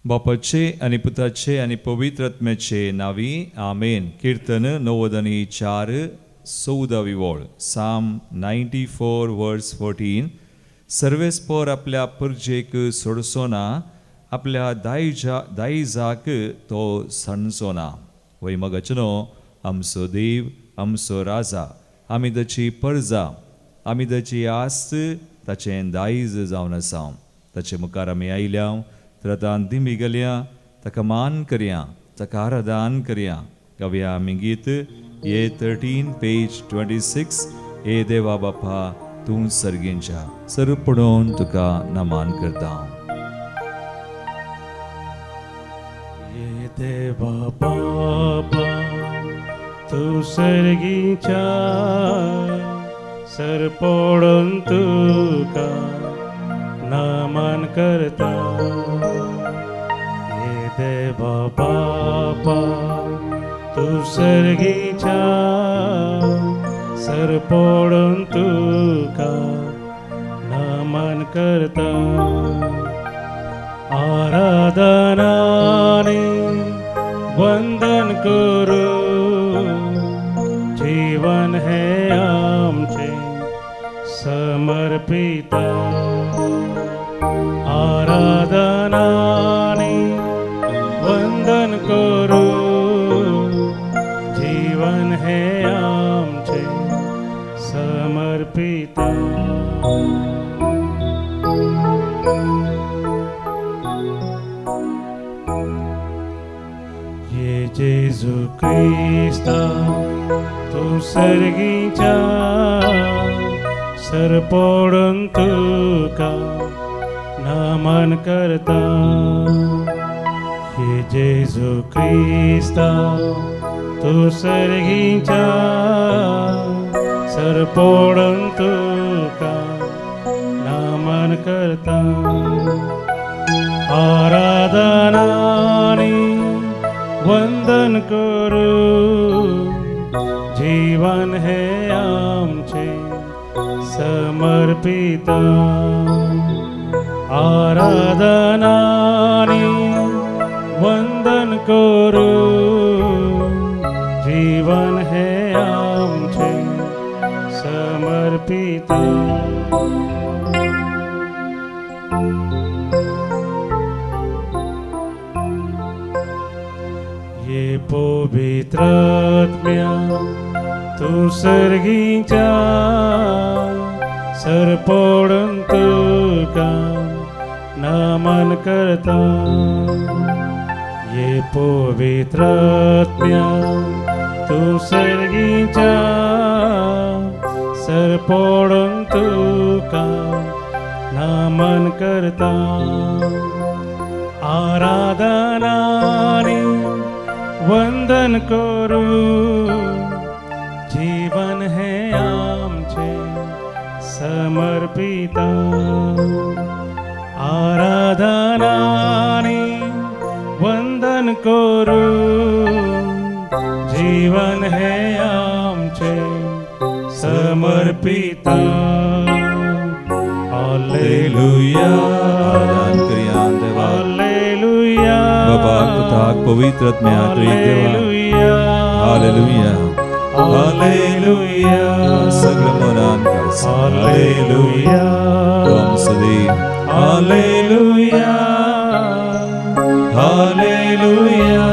बापाचे आणि पुताचे आणि पवित्र आत्म्याचे नावी आमेन. कीर्तन 90:4 वोळ. साम 94 वर्स 14. सर्वेस्पोर आपल्या परजेक सोडसोना, आपल्या दायजाक तो सणसोना. वैमगचनो आमचो देव आमचो राजा, आमी ताची परजा, आमी ताची आस्त, ताचें दायज जावन आसा. ताचे मुखार आमी आयल्या, तर आतां दिमी गेल्या, ताका मान करया, ताका आराधन करया. गावया आमी गीत ये 13 पेज 26. ए देवा बापा तूं सर्गींच्या, सर्व पडोवन तुका नमान करता. ये देवा बापा तूं सर्गींच्या, सर पडोवन तुका नमन करता. ये देवा बापा तूं सर्गींच्या, सर पडोवन तुका नमन करता. आराधनाने वंदन करू, जीवन हे आमचे समर्पिता. आराधनाने वंदन करू, जीवन हे आमचे समर्पिता. ये जेजू क्रिस्ता तूं सर्गींच्या, सर पडोवन तुका नमन करता. ये जेजू क्रिस्ता तूं सर्गींच्या, सर पडोवन तुका नमन करता. आराधनाने वंदन करू, जीवन हे आमचे समर्पिता. आराधनाने वंदन करू, जीवन हे आमचे समर्पिता. ये पवित्र आत्म्या तूं सर्गींच्या, सर पडोवन तुका नमन करता. ये पवित्र आत्म्या तूं सर्गींच्या, सर पडोवन तुका नमन करता. आराधनाने वंदन करू, जीवन हे आमचे समर्पिता. आराधनाने वंदन करू, जीवन हे आमचे समर्पिता. हालेलुया, आराधन करया देवा. हालेलुया, बाबा पुता पवित्र आत्म्या त्रिएक देवा. हालेलुया, हालेलुया, सगळं मनान करस. हालेलुया, तू आमचो देव. Hallelujah, hallelujah,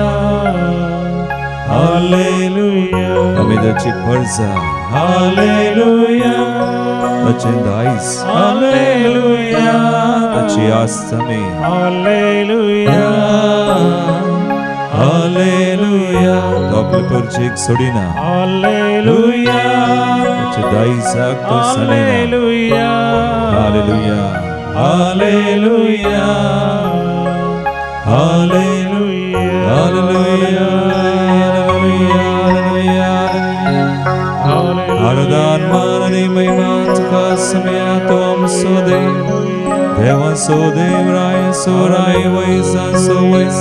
hallelujah. आमी ताची परजा, हालेलुया, ताचें दायज, हालेलुया, ताची आस्त आमी. हालेलुया, हालेलुया, तो आपल्या परजेक सोडिना, हालेलुया, ताचे दायजाक तो सणयना. हालेलुया, hallelujah, hallelujah, hallelujah, hallelujah, hallelujah, हालेलुया. आराधन मान आणि महिमा तुका समया तो आमचो देव. देवाचो देव, रायचो राय, वैसाचो वैस.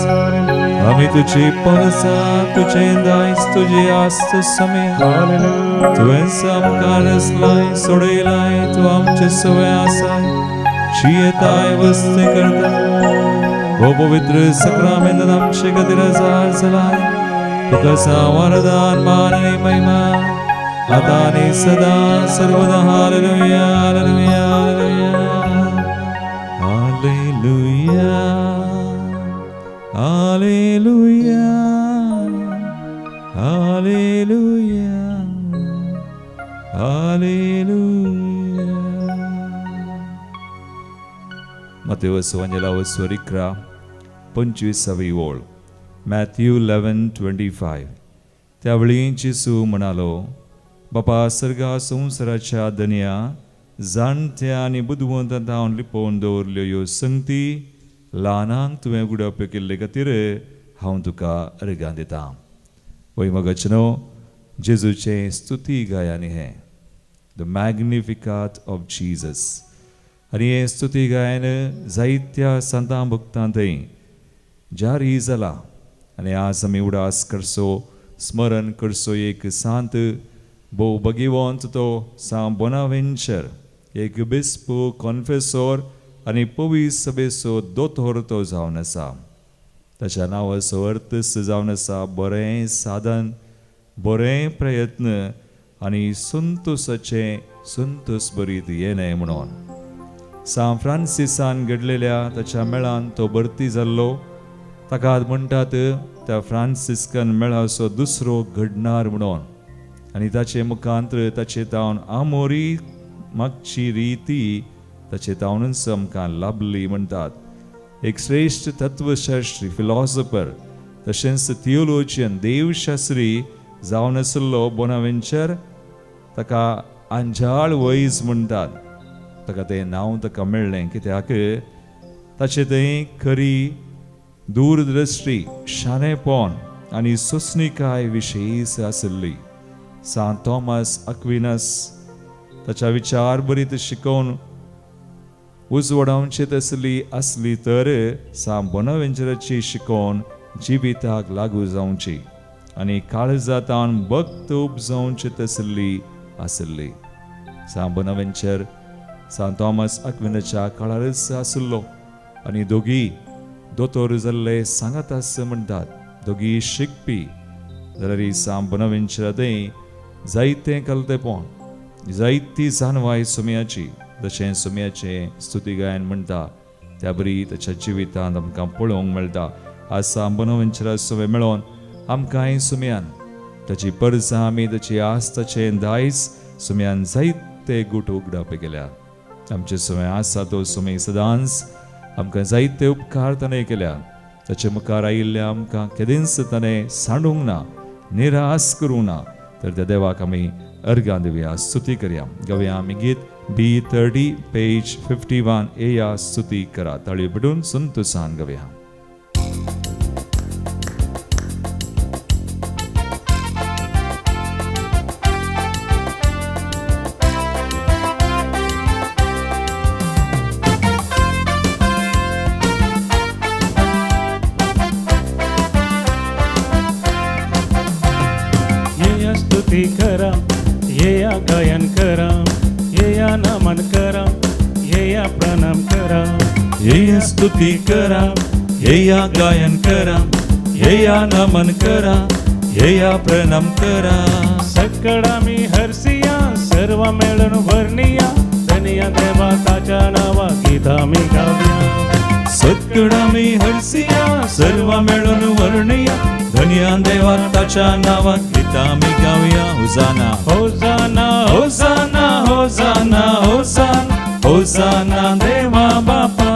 आमी तुजी परजा, तुजें दायज, तुजी आस्त समया. तुवें आमकां रचलाय, सोडयलाय, तूं आमचे सवय आसाय. शी येताय वस्ती करता, हो पवित्र सक्रमेंत आमचे खातीर आजार जाला तुका वरदान मान आनी महिमा आता आनी सदा सर्वदा hallelujah hallelujah hallelujah hallelujah hallelujah hallelujah. Mateus Evangelho Rikra 25वी ओळ. Matthew 11:25. त्यावेळी येशू म्हणालो, बापा सर्गा संवसाराच्या धन्या जाणट्या आनी बुदवंत हांव लिपोवन दवरल्यो ह्यो संगती ल्हानांक तुवें उगडप केल्ले खातीर हांव तुका अर्गां दितां. वैमगचनो जेजूचे स्तुती गायन हे द मॅग्निफिकाट ऑफ जीजस. आनी हे स्तुती गायन जायत्या संतां भक्तां थंय जारी जाला. आनी आज आमी उडास करचो स्मरण करचो एक सांत भोव भगिवंत तो सांत बोनावेंचर, एक बिस्पो कॉन्फेसोर आनी पवित्र सभेचो दोतोर तो जावन आसा. ताच्या नांवाचो अर्थ जावन आसा बरें साधन, बरें प्रयत्न आनी संतोशाचे संतोश भरीत येणे म्हणून. सान फ्रांसिसान घडलेल्या ताच्या मेळान तो भरती जाल्लो. ताका म्हणटात त्या फ्रांसिस्कन मेळाचो दुसरो घडणार म्हणून. आनी ताचे मुखांतर ताचे तावन आमोरी मागची रिती ताचे तावनच आमकां लाभली म्हणटात. एक श्रेष्ठ तत्वशास्त्री फिलॉसॉफर तशेंच थियोलॉजियन देवशास्त्री जावन आसलो बोनावेंचर. ताका आंजाळ वैज म्हणटात. ताका तें नांव ताका मेळ्ळें कित्याक ताचे थंय खरी दूरदृश्टी, शाणेपण आनी सोंसणीकाय विशेश आसली. सांत थॉमस अक्विनस ताच्या विचार बरीत शिकोवन उजवडावची असली तर सांत बोनावेंचराची शिकोवन जिविताक लागू जावची आनी काळजांतान भक्त उपजावची आसली. सांत बोनावेंचर सांत थॉमस अक्विनाच्या काळारच आसलो आनी दोगी दोतोर जाल्ले सांगात आस म्हणटात. दोगी शिकपी जाल्यार सांत बोनावेंचरा थंय जायतें कलतेपण, जायती जानवाय सुमयाची जशें सुमयाचे स्तुती गायन म्हणटा त्या बरी ताच्या जिवितांत आमकां पळोवंक मेळटा. आज सांत बोनावेंचरा सुवे मेळोन आमकां सुमयान ताची परसां आमी ताची आस्ताचें दायज सुमयान जायते गुट उगडाप केल्या. आमचे सुमे आसा तो सुमे सदांच आमकां जायते उपकार ताणें केल्या. ताचे मुखार आयिल्ल्या आमकां केदींच ताणें सांडूंक ना, निराश करूंक ना. तर त्या देवाक आमी अर्गां दिवया, स्तुती करया. गावया आमी गीत B30 पेज 51 येया स्तुती करा. ताळयो पडून संतोषान गावया. स्तुती करा, येया गायन करा, येया नमन करा, येया प्रणाम करा. येया स्तुती करा, येया गायन करा, येया नमन करा, येया प्रणाम करा. सकळ आमी हरसिया, सर्व मेळून वर्णिया, धनिया देवा ताच्या नावा गीत आमी गावया. सकळ आमी हरसिया, सर्व मेळून वर्णिया, धन्या देवा ताच्या नावाक गीत आमी गावया. होसाना होसाना होसाना होसाना होसाना होसाना देवा बापा.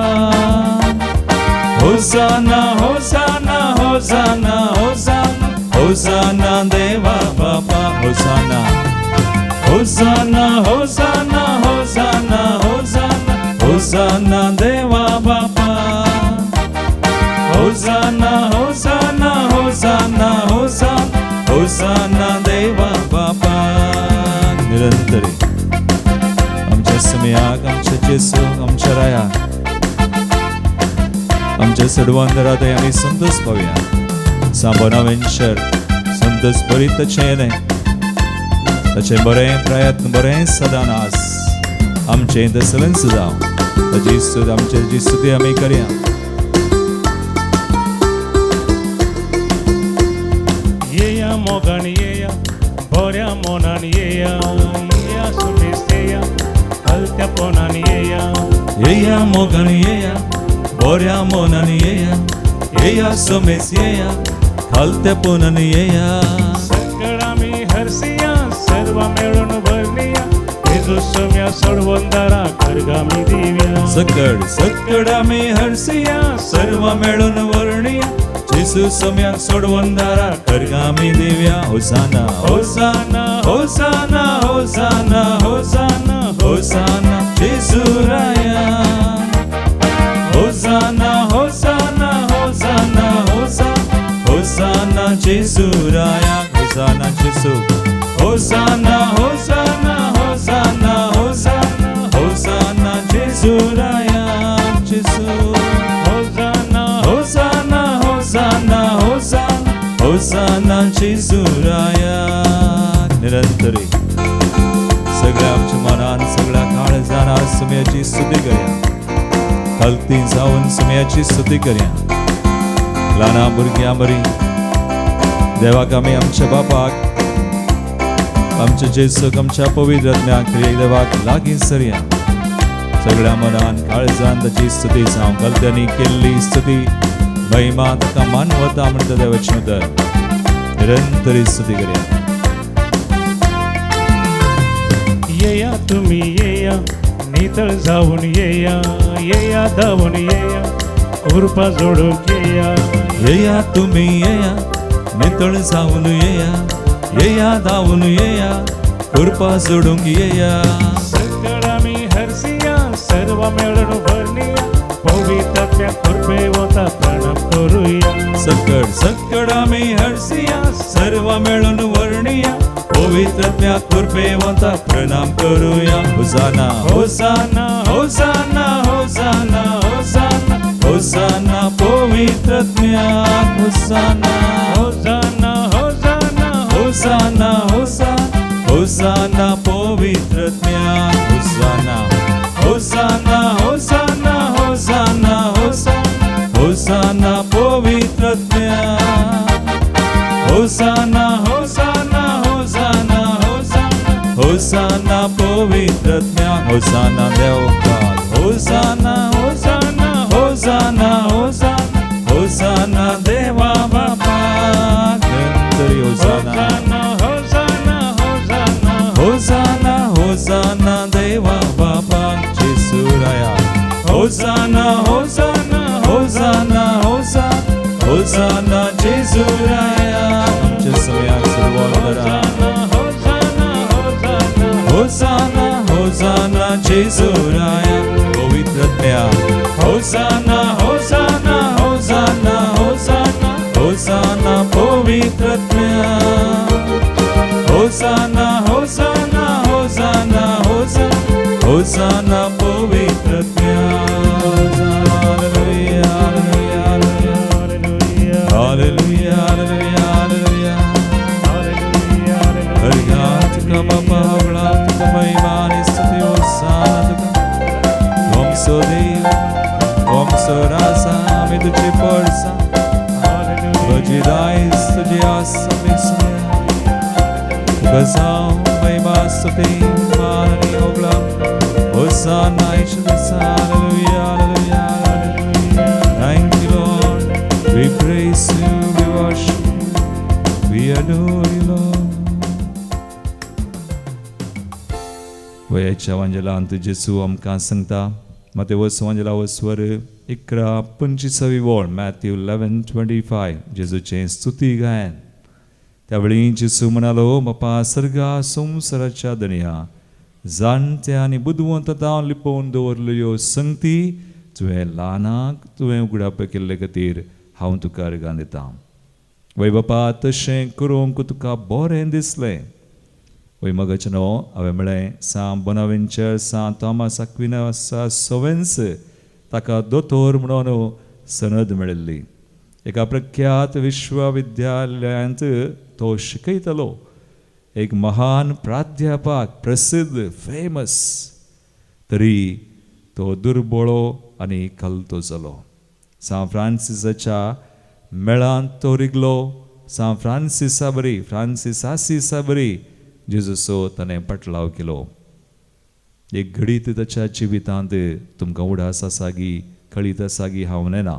होसाना होसाना होसाना होसाना होसाना देवा बापा. होसाना होसाना होसाना होसाना होसाना होसाना देवा बापा. होसाना होसाना होसाना होसाना होसाना देवा बापा. निरंतरी आमच्या समयाक, आमच्या जेसू, आमच्या रायाक, आमच्या सडवांदरात आमी संतोष पावया. सांत बोनावेंचर संतोष भरीत ताचें येणें, ताचें बरें प्रयत्न, बरें सदां आस आमचें दसलंच जावं. ताची आमची स्तुती आमी करया. मोगान येया बऱ्या मोनान येया येया सुमेसेया हलत्या पोनान येया येया मोगान येया बऱ्या मोनान येया येया सोमेस येया हलत्या पोनान येया सकळ आम्ही हरसिया सर्व मिळून भरनिया जेजू सम्या सोडवंदारा करगामी दिव्या सकड सकड आम्ही हरसिया सर्व मिळून वर्णिया जेसू सम्या सोडवंदारा करगामी देव्या होसाना होसाना होसाना होसाना होसाना होसाना जेसू राया होसाना होसाना होसाना होसाना होसाना जेसू राया होसाना जेसू होसाना होसाना होसाना होसाना होसाना जेसू राया जेसू होसाना होसाना होसाना होसाना होसाना जेसू राया निरंतरी सगळ्या आमच्या मनान सगळ्या काळ जाणार समयाची स्तुती करूया हलती जाऊन समयाची स्तुती करूया ल्हाना भुरग्यां बरी देवाक आमी आमच्या बापाक आमच्या जेसूक आमच्या पवित्र आत्म्याक देवाक लागीं सरया सगळ्या मनान काळजान ताची स्तुती जावं गलत्यांनी केल्ली स्तुती महिमा ताका मानवता म्हणटा देवाची उदर निरंतरी स्तुती करूया येया तुम्ही येया नितळ जाऊन येया येया धावून येया कृपा जोडून येया येया तुम्ही येया नितळ जाऊन येया येया धावून येया कृपा सोडूंक येया सकळ आम्ही हरसिया सर्व मिळून भरनिया पवित्रात्म्या कृपे होता प्रणाम करूया सकड सकड आमी हरसिया सर्व मिळून वर्णिया पवित्रात्म्या कृपेवंता प्रणाम करूया होसाना होसाना होसाना होसाना होसाना होसाना पवित्रात्म्या होसाना होसाना होसाना होसाना होसाना होसाना पवित्रात्म्या होसाना होसाना होसाना होसाना होसाना होसाना पवित्रात्म्या होसाना होसाना होसाना होसाना होसाना पवित्रात्म्या होसाना देवकाल होसाना होसाना होसाना होसाना होसाना देवा बापा नंतरी होसाना होसाना होसाना होसाना होसाना देवा बापा जेसूराया होसाना होसाना होसाना होसाना होसाना जेसूराया आमच्या समयात सर्वोत्तरा होसाना होसाना जेसूराया पवित्रात्म्या होसाना होसाना होसाना होसाना होसाना पवित्रात्म्या होसाना होसाना होसाना होसाना होसाना पवित्रात्म्या हालेलुया हालेलुया हालेलुया हालेलुया हालेलुया हरिया तुका बापा हवळा तुका महिमा आणि स्तुती होसाना तुका ओम सो देव ओम सो रासा आम्ही तुझे पडसा तुझी दायस तुझी आसा विसरूया तुका जावं महिमा स्तुती मान आणि हवळा होसाना ईश्वरा hallelujah hallelujah hallelujah Thank you Lord we praise you we worship you we adore you Lord वयाच्या वांजलांत जेसू आमकां सांगता मत्तेवस वांजला वस्वर 11:25 वोळ मॅथ्यू 11:25 जेजूचें स्तुती गायन त्या वेळी जेसू म्हणालो बापा सर्गा संवसाराच्या दनया जाणट्या आनी बुदवंत तांव लिपोवन दवरल्यो संगती तुवें ल्हानाक तुवें उगडाप केल्ले खातीर हांव तुका अर्गां दितां वय बापा तशें करूंक तुका बरें दिसलें वय मगचें न्हू हांवें म्हळें सान बोनावेंचर सान थॉमस अक्विनस सोवेन्स ताका दोतोर म्हणून सनद मेळिल्ली एका प्रख्यात विश्वविद्यालयांत तो शिकयतालो एक महान प्राध्यापक प्रसिद्ध फेमस तरी तो दुर्बळो आनी कलतो जालो सान फ्रांसिसाच्या मेळांत तो रिगलो सा फ्रांसिसा बरी फ्रांसिसासिसा बरी जेजूसो ताणें पटलाव केलो. एक घडीत ताच्या जिवितांत तुमकां उडास आसा गी कळीत आसा गी हांव नेना.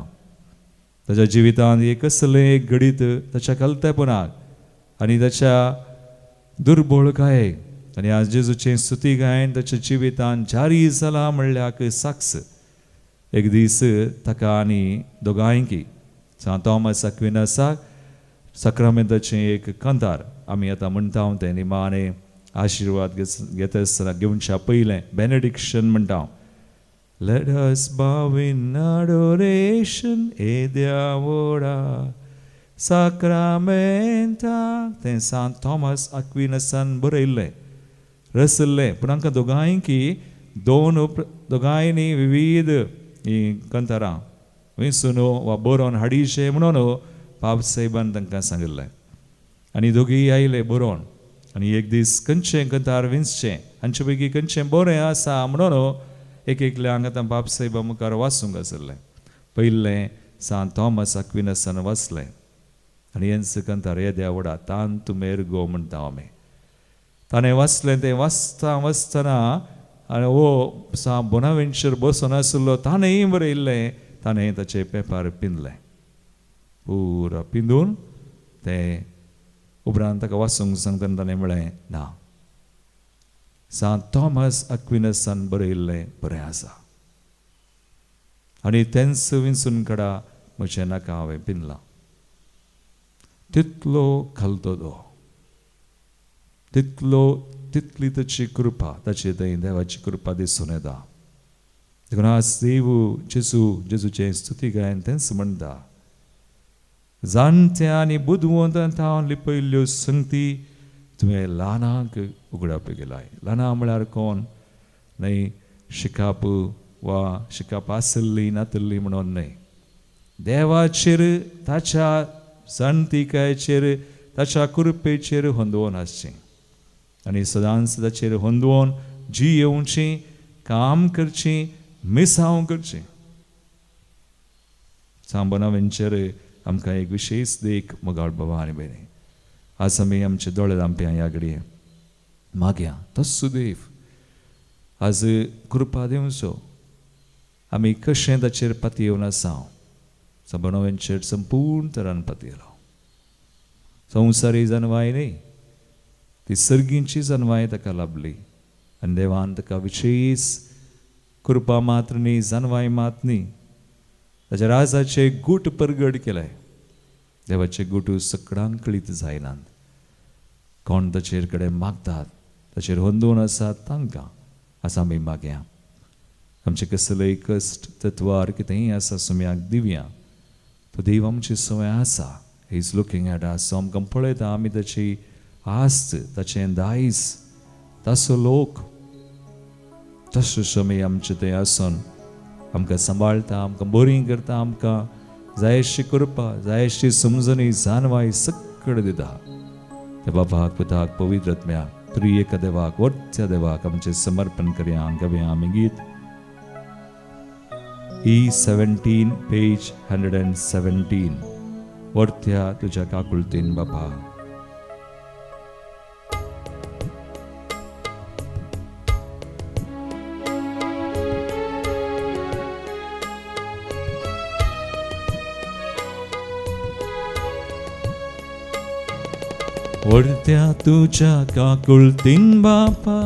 ताच्या जिवितांत एक कसलें एक घडीत ताच्या कलतेपणाक आनी ताच्या दुर्बळकायेक आनी आज जेजूचें स्तुती गायन ताच्या जिवितांत जारी जाला म्हणल्यार साक्ष. एक दीस ताका आनी दोगांयकी सांत थॉमस अक्विनासाक सक्रामेंताचें एक कंतार आमी आतां म्हणटा तें निमाणें आशिर्वाद घेता आसतना घेवच्या पयलें बेनेडिक्शन म्हणटा. Let us bow in adoration e Deavoda Sacramenta. तें सांत थॉमस अक्विनासान बरयल्लें रचल्लें. पूण हांकां दोगांयकी दोगांयनी विविध कंतारां वयसून वा बरोवन हाडिचे म्हणून पाप साहेबान तांकां सांगिल्लें. आनी दोगूय आयले बरोवन आनी एक दीस खंयचें कंतार विंचचें हांचे पैकी खंयचें बरें आसा म्हणून एक एकल्यांक आतां बाब साहेबा मुखार वाचूंक आसलें. पयलें सांत थॉमस अक्विनासान वाचलें आनी हेंच कंतार येद्या तांत मेरगो म्हणटा आमी. ताणें वाचलें तें वाचतना आनी हो सा बोनावेंचर बसून आसलो ताणेंय बरयल्लें. ताणें ताचें पेपर पिंजलें पुरो पिंजून तें उपरांत ताका वाचूंक सांगतना ताणें म्हळें ना सांत थॉमस अक्विनासान बरयल्लें बरें आसा. आनी तेंच विंचून काडा म्हजें नाका हांवें पिंजलां. तितलो घालतो तो तितली ताची कृपा ताची थंय देवाची कृपा दिसून येता. देखून आज जेजूचें स्तुती गायन तेंच म्हणटा. जाणट्या आनी बुदवंतां लिपयल्ल्यो संगती तुवें ल्हानांक उगडाप केलाय. ल्हाना म्हळ्यार कोण न्हय शिकाप वा शिकाप आसली नातल्ली म्हणून न्हय. देवाचेर ताच्या जाणतिकायेचेर ताच्या कृपेचेर होंदवून आसचें आनी सदांच ताचेर होंदवून जी येवची काम करचें मिसांव करचें. सांबोनावेंचेर आमकां एक विशेश देख मोगाळ बाबा आनी भयणी. आज आमी आमचे दोळे धांप्या ह्या घडये मागया तस्सो देव आज कृपा दिवचो. आमी कशें ताचेर पातयेवन आसा सांबोनावेंचेर संपूर्ण तरान पातयलो. संवसारी जनवाय न्ही ती सर्गींची जनवाय ताका लाभली आनी देवान ताका विशेश कृपा मात्र न्ही जनवाय मात न्ही ताच्या राजाचे गूट परगड केले. देवाचे गुटू सकडांक कळीत जायनात. कोण ताचेर कडेन मागतात ताचेर होंदून आसात तांकां आज आमी मागया. आमचे कसलेय कश्ट तत्वार कितेंय आसा सुम्याक दिवया. तो देव आमची सवय आसा. He is looking at us. आमकां पळयता आमी ताची आस्त ताचें दायज ताचो लोक तसो समय आमचे थंय आसून आमकां सांबाळटा आमकां बरीं करता आमकां जाय अशी कृपा जाय अशी समजणी जानवाय सकड दिता. त्या बापाक पुताक पवित्र आत्म्याक त्रिएक देवाक वरच्या देवाक आमचें समर्पण करया. गावया आमी गीत E17 पेज 117. वरत्या तुज्या काकुळतीन बापा. वरत्या तुझ्या काकुळतीन बापा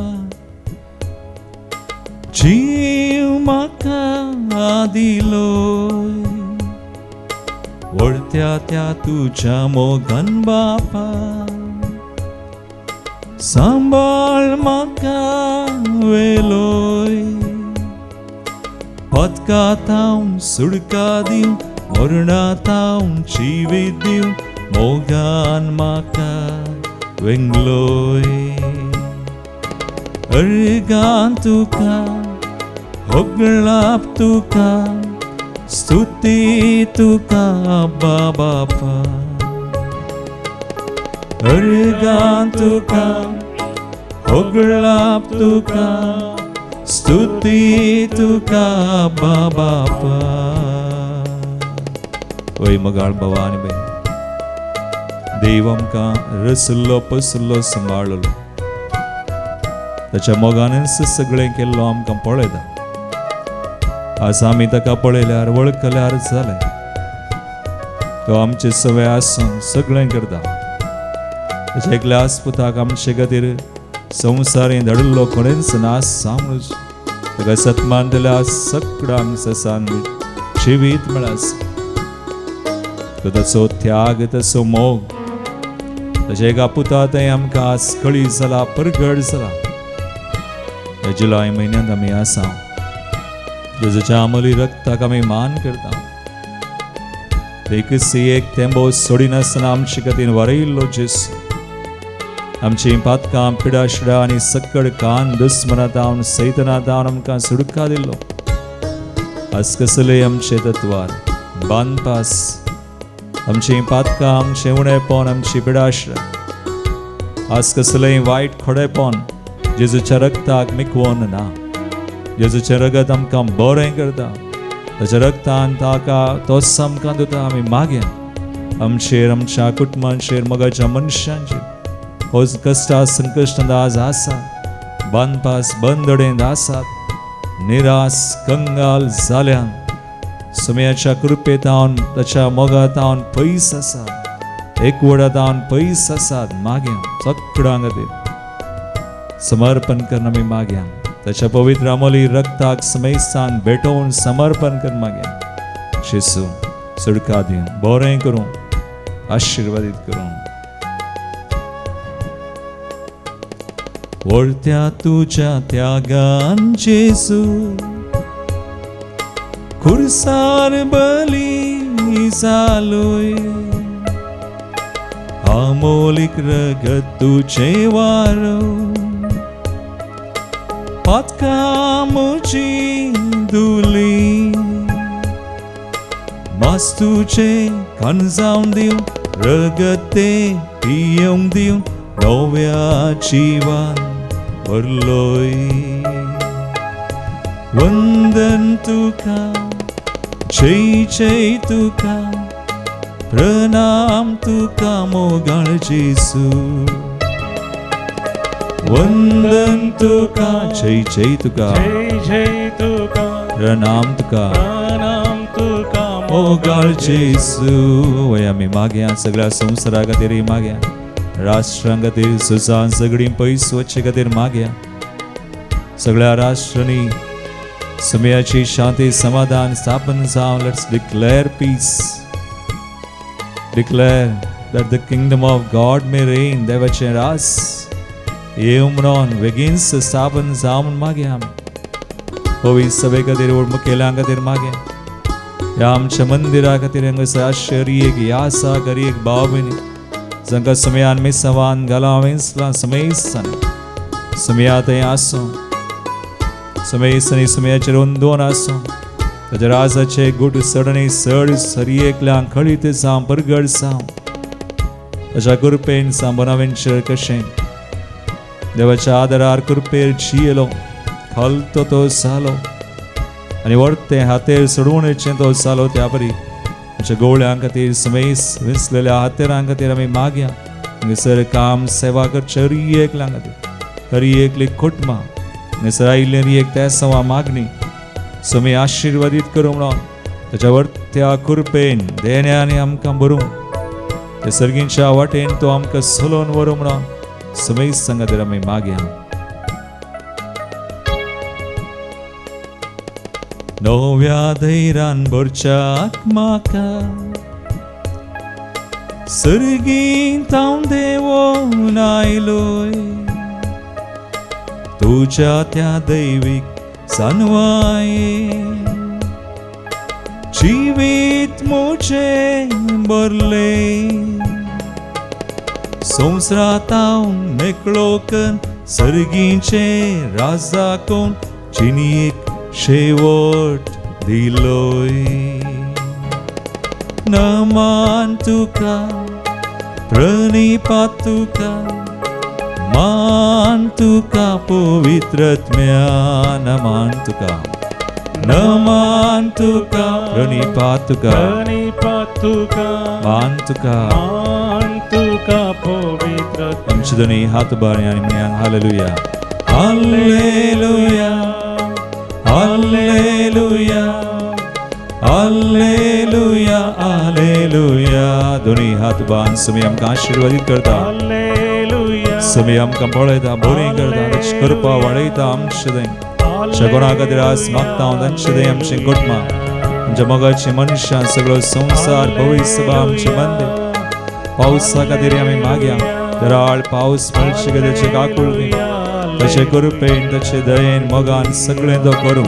जीव म्हाका दिलोय. वरत्या त्या तुझ्या मोगान बापा सांबाळ म्हाका वेलोय. पदकात हांव सुडका दिव मरणात हांव जिवीत दिव मोगान म्हाका वेंगलोय. अर्गान तुका होगळाप तुका स्तुती तुका बापा. अर्गान तुका होगळाप तुका स्तुती तुका बापा. ओय मोगाळ बाबा आनी बाय देव आमकां रसुल्लो पसुल्लो सांबाळलो. ताच्या मोगानच सगळें केल्लो आमकां पळयता. आज आमी ताका पळयल्यार वळखल्यार जालें. तो आमचे सवय आसून सगळें करता. ताच्या एकल्या आस्पुताक आमचे खातीर संवसारी धाडिल्लो कोणेच नास सामूच ताका सत्मान दिल्या सगळ्यांक ससान जिवीत मेळास. तो ताचो त्याग ताचो मोग ताच्या एका पुता थंय आमकां आज कळी जाला परगट जाला. ह्या जुलय म्हयन्यांत आमी आसा. जेजूच्या अमोली रक्ताक आमी मान करता. एकसी एक तेंबो सोडिनासतना आमचे खातीर वारयल्लो जेसू आमची पातकां पिडाशिडां आनी सक्कड कान दुस्मनांतावन सैतानांतावन आमकां सुटका दिल्लो. आज कसले आमचे तत्वार बांदपास आमची पातकां आमचे उणेपण आमची पिडाशिडां आज कसलेय वायट खोडेपण जेजूच्या रक्ताक मिकवोन ना. जेजूचें रगत आमकां बरें करता. ताच्या रक्तान ताका तोच आमकां दिता. आमी मागया आमचेर आमच्या कुटुंबांचेर मोगाच्या मनशांचेर हो कश्टा संकश्टांत आज आसात. बांदपास बंदडेंत आसात. निरास कंगाल जाल्यान सुमयाच्या कृपेतावन ताच्या मोगातावन पयस आसात. एकवटातावन पयस आसात. मागया सगळ्यां खातीर समर्पण करून आमी मागया. ताच्या पवित्र अमोली रक्ताक समेस्तान भेटोवन समर्पण करून मागया. जेसू सुटका दिवन बरें करूं आशिर्वादीत करूं. व्हरत्या तुज्या त्यागान जेजू खुर्सार बली जालोय. अमोलीक रगत तुझे वारो पातकां म्हजी धुली. मास तुझे कान जावन दिवन रगत तें पियोंक दिवन नव्या जिवान भरलोय. वंदन तुका जय जय तुका प्रणाम तुका मोगाळ जेजू. वंदन तुका जय जय तुका जय जय तुका प्रणाम तुका मोगाळ जेजू. वय आमी मागया सगळ्या संवसारा खातीर मागया. राष्ट्रां खातीर सुसान सगळीं पयस वचचे खातीर मागया. सगळ्या राष्ट्रांनी समयाची शांती समाधान स्थापन जावं. Let's declare peace. Declare that the kingdom of God may reign. देवाचें राज येवं म्हणून बेगीनच स्थापन जावं मागया. पवित्र सभे खातीर मुखेल्यां खातीर मागया. ह्या आमच्या मंदिरा खातीर हांगासर आश्चर्य एक आसा करी एक भाव भयणी जांकां समयान मेसावान घालावेंसलां समेस्तान समया थंय आसूं. समेस्तांनी समयाचेर दोन आसूं. ताच्या राजाचे गुट सडणी सड सरयेकल्यांक खळीत जावं परगट जावं. ताच्या कृपेन सांबनावेंचेर कशें देवाच्या आदारार कृपेर जियेलो खालतो तो जालो आनी वर्ते हातेर सोडवणेचें तो जालो. त्या परी आमच्या गोवळ्यां खातीर समेस विसलेल्या हातेरां खातीर आमी मागया. हांगासर काम सेवा करचे हर एकल्यां खातीर हर एकली कुटुंबां हांगासर आयिल्लीं एक तेसांवा मागणी समे आशिर्वादीत करूं म्हणून ताच्या वर्त्या कृपेन देण्यानी आमकां भरूं. ते सर्गींच्या वाटेन तो आमकां सोलोवन व्हरूं म्हणून समेस खातीर आमी मागया. नव्या धैर्यान भरच्याक म्हाका सर्गींत हांव देवून आयलोय. तुज्या त्या दैवीक जानवाये जिवीत म्हजें भरलें. संवसारांत हांव मेकळो करून सर्गींचे राजा कोण जिणेक शेवट दिलोय. नमान तुका प्रणिपात तुका मान तुका पवित्रत्म्या. नमान तुका नमान तुका प्रणिपात तुका मान तुका तुका पवित्र आमचे दोन्ही हात बरे आणि म्हणया हालेलुया हालेलुया हालेलुया हालेलुया हालेलुया. दोन्ही हात बांध तुम्ही आमकां आशीर्वादीत करता, हालेलुया तुम्ही आमकां पळयता, बरी करता, ताची कृपा वाडयता आमचे थंय. शगोना खातीर आज मागता हांव तांचे थंय आमचे कुटुंबा, आमच्या मोगाची मनशां, सगळो संवसार भविसभा आमचे बंदे. पावसा खातीर आमी मागया, दराळ पावस मेळचे गे ताचे काकुळटी, तशे कृपेन तशे दयेन मोगान सगळें तो करूं.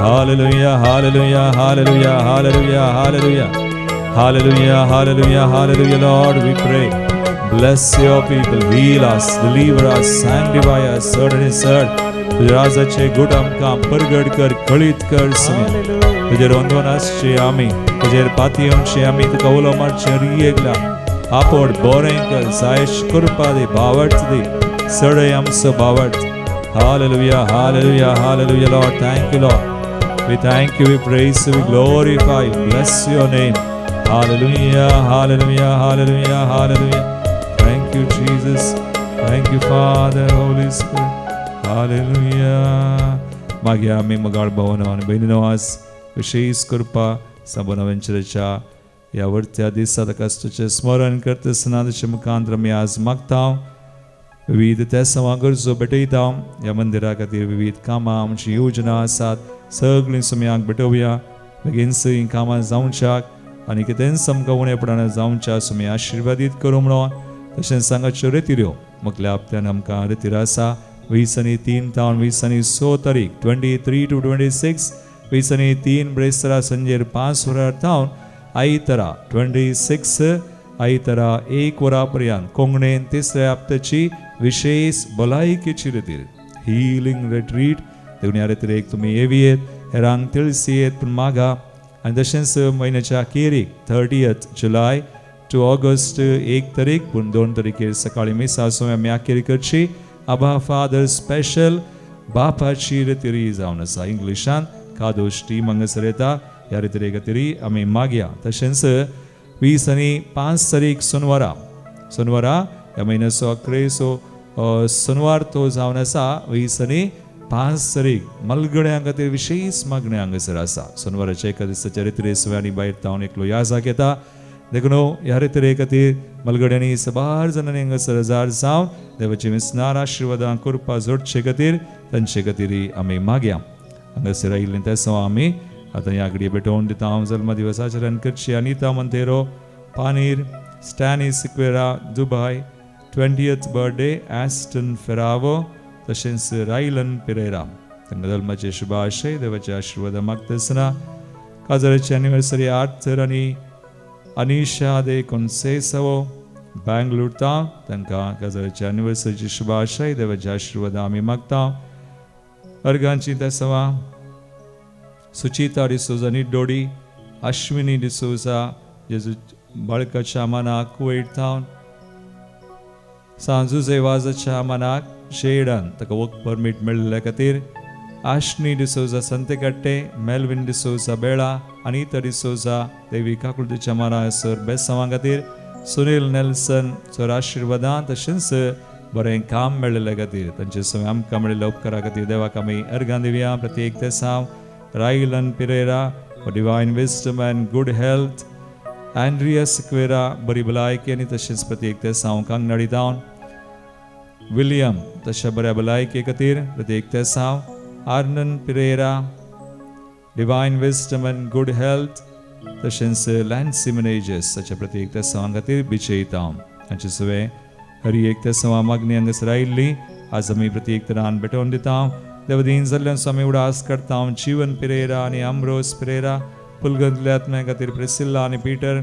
Hallelujah hallelujah hallelujah hallelujah hallelujah hallelujah hallelujah hallelujah. Lord we pray, bless your people, heal us, deliver us, sanctify us, सडणे सड तुझ्या राजाचे गुट आमकां परगट कर, कळीत कर. समय तुजेर ओंदोन आसचे आमी, तुजेर पातयेवचे आमी, तुका उलो मारचे रियेगला आपोड बरें कर, सायश कृपा दी, भावट दी, सडय आमचो भावट. Hallelujah, hallelujah, hallelujah, Lord. Thank you, Lord. We thank you, we praise you, we glorify you. Bless your name. Hallelujah, hallelujah, hallelujah, hallelujah. Thank you, Jesus. Thank you, Father, Holy Spirit. Hallelujah. मागया आमी मगाळ भावनो आनी भयणीनो आज विशेष कृपा सबोना वेंचरेच्या या वर्त्या दिसा ताका तुजें स्मरण करतना ताचे मुखांतर आमी आज मागता. विविध त्या गरजो भेटयता. ह्या मंदिरा खातीर विविध कामां आमची योजना आसात, सगळीं सुमयाक भेटोवया. बेगीनच ही कामां जावच्याक आनी कितेंच आमकां उणेपणान जावच्या सुमी आशिर्वादीत करूं म्हणून. तशेंच सांगाच्यो रेतिऱ्यो मुखल्या हप्त्यान आमकां रेतीर आसा. 20 तावन 20 तारीख 23 to 26, 20 ब्रेस्तरा संजेर 5 वरां तावन आयतरा 26 आयतरा 1 वरां पर्यंत कोंकणीन तिसऱ्या हप्त्याची विशेष भलायकेची रेतीर, हिलिंग रिट्रीट. देवण्या रेतीरेक तुमी येवयेत, हेरांक तिळसियेत पूण मागा. आनी तशेंच म्हयन्याच्या अखेरीक 30 जुलय to ऑगस्ट 1 तारीख पूण 2 तारीखेर सकाळी मिसा आसूं आमी अखेरी करची. आबा फादर स्पेशल बापाची रेतीरी जावन आसा. इंग्लिशान कादोश टीम हांगासर येता. ह्या रेतीरे खातीर आमी मागया. तशेंच 20 आनी 5 तारीख सोनवारा ह्या म्हयन्याचो अकरेचो सोनवार तो जावन आसा. 20 आनी 5 तारीख मलगड्यां खातीर विशेष मागणी हांगासर आसा. सोनवाराच्या एका दिसाच्या रेतीरे सगळ्यांनी भायर तावन एकलो याजाक येता. देखून ह्या रेतीरे खातीर मलगड्यांनी सबार जाणांनी हांगासर हजार जावन देवाची विस्नार आशिर्वादां कृपा जोडचे खातीर तांचे खातीर आमी मागया. हांगासर आयिल्लीं त्या आमी आतां ह्या घडये भेटोवन दिता. हांव जल्म दिवसाचरण करची. अनिता मंतेरो पानीर, Stany Sequeira Dubai, 20th birthday Aston Ferrao. तशेंच रायलन पिरेरा तांकां जल्माचे शुभाशय देवाचे आशिर्वाद मागतना. काजराची एनिवर्सरी आर्थर आनी अनिशा दे कोन्सेसवो बँगलोर तांकां काजराच्या एनिवर्सरीची शुभाशय देवाचे आशिर्वाद आमी मागता. अर्गांची तेसवा सुचिता डिसोजा निडोडी, अश्विनी डिसोजा जेजू बाळकाच्या मनाक कुवेट थावन, सांजुजे वाजाच्या मनाक शेडान ताका वर्क परमीट मेळिल्ल्या खातीर. आशनी डिसोजा संतेकट्टे, मेलविन डिसोजा बेळा, अनिता डिसोजा देवी काकुळतीच्या मनासर बेसांवा खातीर. सुनील नेल्सन चोर आशिर्वादां तशेंच बरें काम मेळिल्ल्या खातीर तांचे सगळे आमकां मेळिल्ल्या उपकारा खातीर देवाक आमी अर्गां दिवया. प्रत्येक तेसांव Rylan Pereira for divine wisdom and good health. Andrea Sequeira बरी भलायकी आनी तशेंच प्रत्येक तेसांव कांगनाडी जावन. विलियम तशा बऱ्या भलायके खातीर प्रत्येक तेसांव. Arnon Pereira divine wisdom and good health. तशेंच लॅन्सी मेनेजेस ताच्या प्रत्येक तेसांवा खातीर बिचयता. हांचे सगळे हरी एक तेसांवा मागणी हांगासर आयिल्ली आज आमी प्रत्येक तरान भेटोवन दिता. देवदीन जाल्ल्यान आमी उडास करता. जीवन पिरेरा आनी अम्ब्रोस पिरेरा, पुलगंतल्या आत्म्या खातीर प्रिसिल्ला आनी पीटर,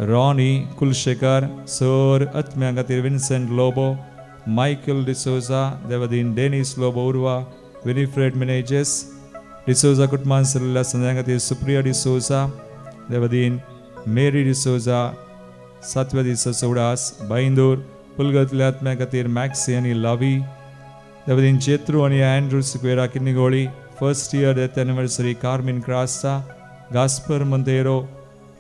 रॉनी कुलशेकर, सर आत्म्या खातीर विन्सेंट लोबो, मायकल डिसोजा, देवदीन डेनिस लोबो उर्वा, विनिफ्रेड मिनेजेस, डिसोजा कुटुंबान सरलेल्या संध्या खातीर सुप्रिया डिसोजा, देवदीन मेरी डिसोजा, 7व्या दिसाचो उडास बांदूर, पुलगंतल्या आत्म्या खातीर मॅक्सी आनी लावी, देवदीन चेत्रू आनी Andrew Sequeira Kinnigoli, first year death anniversary Carmine Crasta, Gasper Monteiro,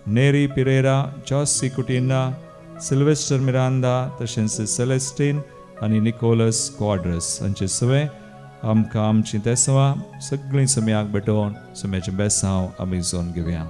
Neri Pereira, Josie Coutinho, Sylvester Miranda तशेंच सेलेस्टीन आनी निकोलस क्वाड्रस हांचे सगळे आमकां आमची तेसवां सगळीं सम्याक भेटोवन सम्याचें बेसांव आमी जोन घेवया.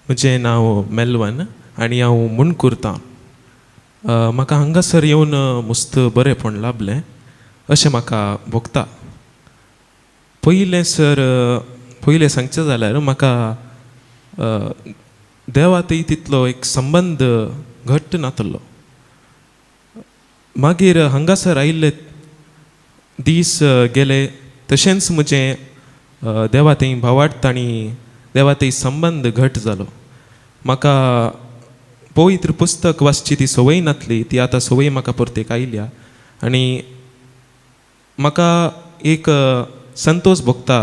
म्हजें नांव मेल्वन आनी हांव मुणकुर्तां. म्हाका हांगासर येवन मस्त बरेंपण लाभलें अशें म्हाका भोगता. पयलें सांगचें जाल्यार म्हाका देवा थंय तितलो एक संबंद घट्ट नातलो. मागीर हांगासर आयिल्ले दीस गेले तशेंच म्हजें देवा थंय भावार्थ आनी देवा थंय संबंद घट जालो. म्हाका पवित्र पुस्तक वाचची ती संवय नासली, ती आतां संवय म्हाका परतेक आयल्या आनी म्हाका एक संतोश भोगता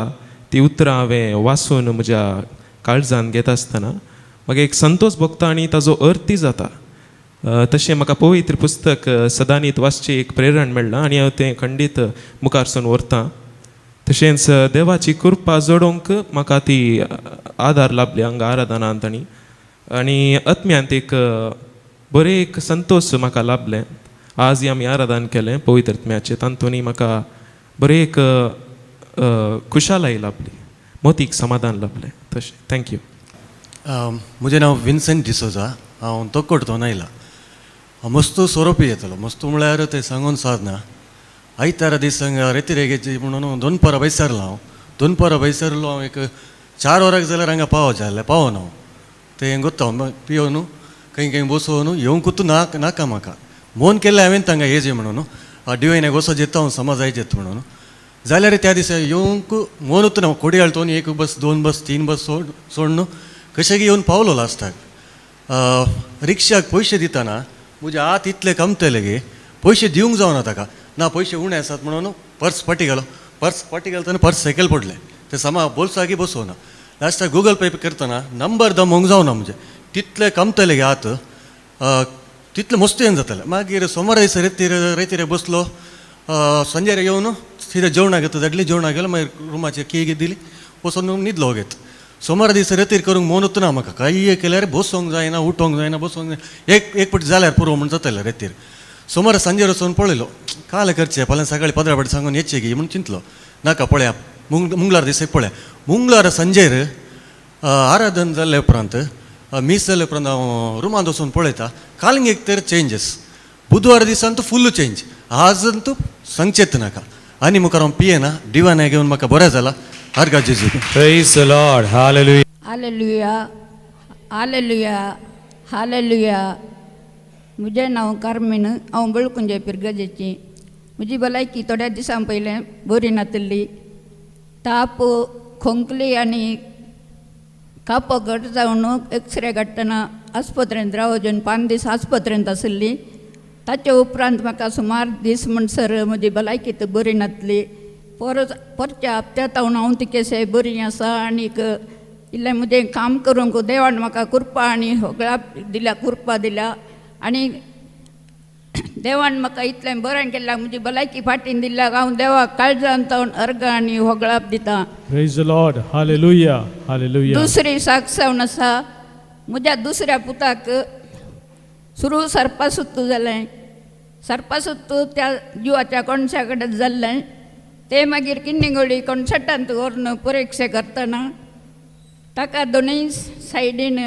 ती उतरां हांवें वाचून म्हज्या काळजान घेता आसतना म्हाका एक संतोश भोगता आनी ताजो अर्थय जाता. तशें म्हाका पवित्र पुस्तक सदांनीत वाचची एक प्रेरण मेळ्ळां आनी हांव तें खंडीत मुखारसून व्हरतां. तशेंच देवाची कृपा जोडोवंक म्हाका ती आदार लाभली हांगा आराधनांत आनी आत्म्यांत एक बरें एक संतोश म्हाका लाभलें. आज आमी आराधन केलें पवित्र आत्म्याचें, तातूंत म्हाका बरें एक खुशालाय लाभली, मोतीक समाधान लाभलें. तशें थँक्यू. म्हजें नांव विन्सेंट डिसोजा. हांव तोकडतोन आयला. मस्तू सोरोपी येतलो. मस्तू म्हळ्यार तें सांगून साधना. आयतारा दीस रेतीरेगेची म्हणून 2 परां बैसारलो हांव. 2 परां बैसारलो हांव. एक 4 वरांक जाल्यार हांगा पावोवचें आसलें, पावोन हांव. तें गोत्ता पियोन खंय बसोवन येवंकूच नाका म्हाका. मोन केल्लें हांवें तांकां येजे म्हणून डिवायनाक वचो जेता हांव समज आयजेत म्हणून. जाल्यार त्या दिसा येवंक मोनूच ना. कोडी घालतोन 1 बस 2 बस 3 बस सोड कशें येवन पावलो लास्टाक. रिक्षाक पयशे दितना म्हजे हात इतले कमतले गे, पयशे दिवंक जावना ताका. ना पयशे उणे आसात म्हणून पर्स फाटी घालतना पर्स सकयल पडलें. ते समा बोल्सागी बसोना. लास्टाक गुगल पे करतना नंबर दमोवंक जावना. म्हणजे तितले कमतले गे हात, तितले मस्त येवन जाताले. मागीर सोमारा दिसा रेतीरे बसलो. संजेर येवन सीदे जेवणाक घेता धाडली. जेवणाक गेलो. मागीर रुमाचेर की दिली, बसून न्हिदलो घेत. सोमारा दिसा रेतीर करूंक मोनूच ना म्हाका. काही केल्यार बसोंक जायना, उठोंक जायना, बसोंक जायना. एक पाटी जाल्यार पुरो म्हण जातालें रेतीर. सोमारा सांजेर वचून पळयलो, काल करचें फाल्यां सकाळीं 15 पाटी सांगून येचें गी म्हूण चिंतलो. नाका पळया मंगळार दिसा पळया. मंगळार संजेर आराधन जाल्ले उपरांत मीस जाल्ले उपरांत हांव रुमांत वचून पळयता, कालिंगेक तर चेंजीस. बुधवार दिसांतू फुल्ल चेंज. आजंतू सांगचेत नाका. आनी मुखार हांव पियेना. डिवाना घेवन म्हाका बरें जाला. आर्गा जेजू. Praise the Lord. Hallelujah. Hallelujah, hallelujah, hallelujah. म्हजें नांव कार्मेन. हांव बळकुंजे पिरगजेची. म्हजी भलायकी थोड्या दिसां पयलें बरी नासली. ताप, खोंकली आनी कापो घट जावन एक्सरे काडटना आस्पत्रेंत रावजून 5 दीस आस्पत्रेंत आसली. ताचे उपरांत म्हाका सुमार दीस म्हणसर म्हजी भलायकी बरी नासली. परच्या हप्त्यात हांव तिकेशें बरी आसा. आनीक इल्लें म्हजें काम करूंक देवान म्हाका कृपा आनी होगळा दिल्या, कृपा दिल्या. आनी देवान म्हाका इतलें बरें केल्याक म्हजी भलायकी फाटीन दिल्याक हांव देवाक काळजांत अर्घ आनी होगळाप दिता. Praise the Lord. Hallelujah, hallelujah. दुसरी साक्षावन आसा. म्हज्या दुसऱ्या पुताक सुरू सर्पासुत्तू जालें. सर्पासुत्तू त्या जिवाच्या कोणशा कडेन जाल्लें. ते मागीर किन्निगोडी कॉन्सर्टांत व्हरून परीक्षा करतना ताका दोनूय सायडीन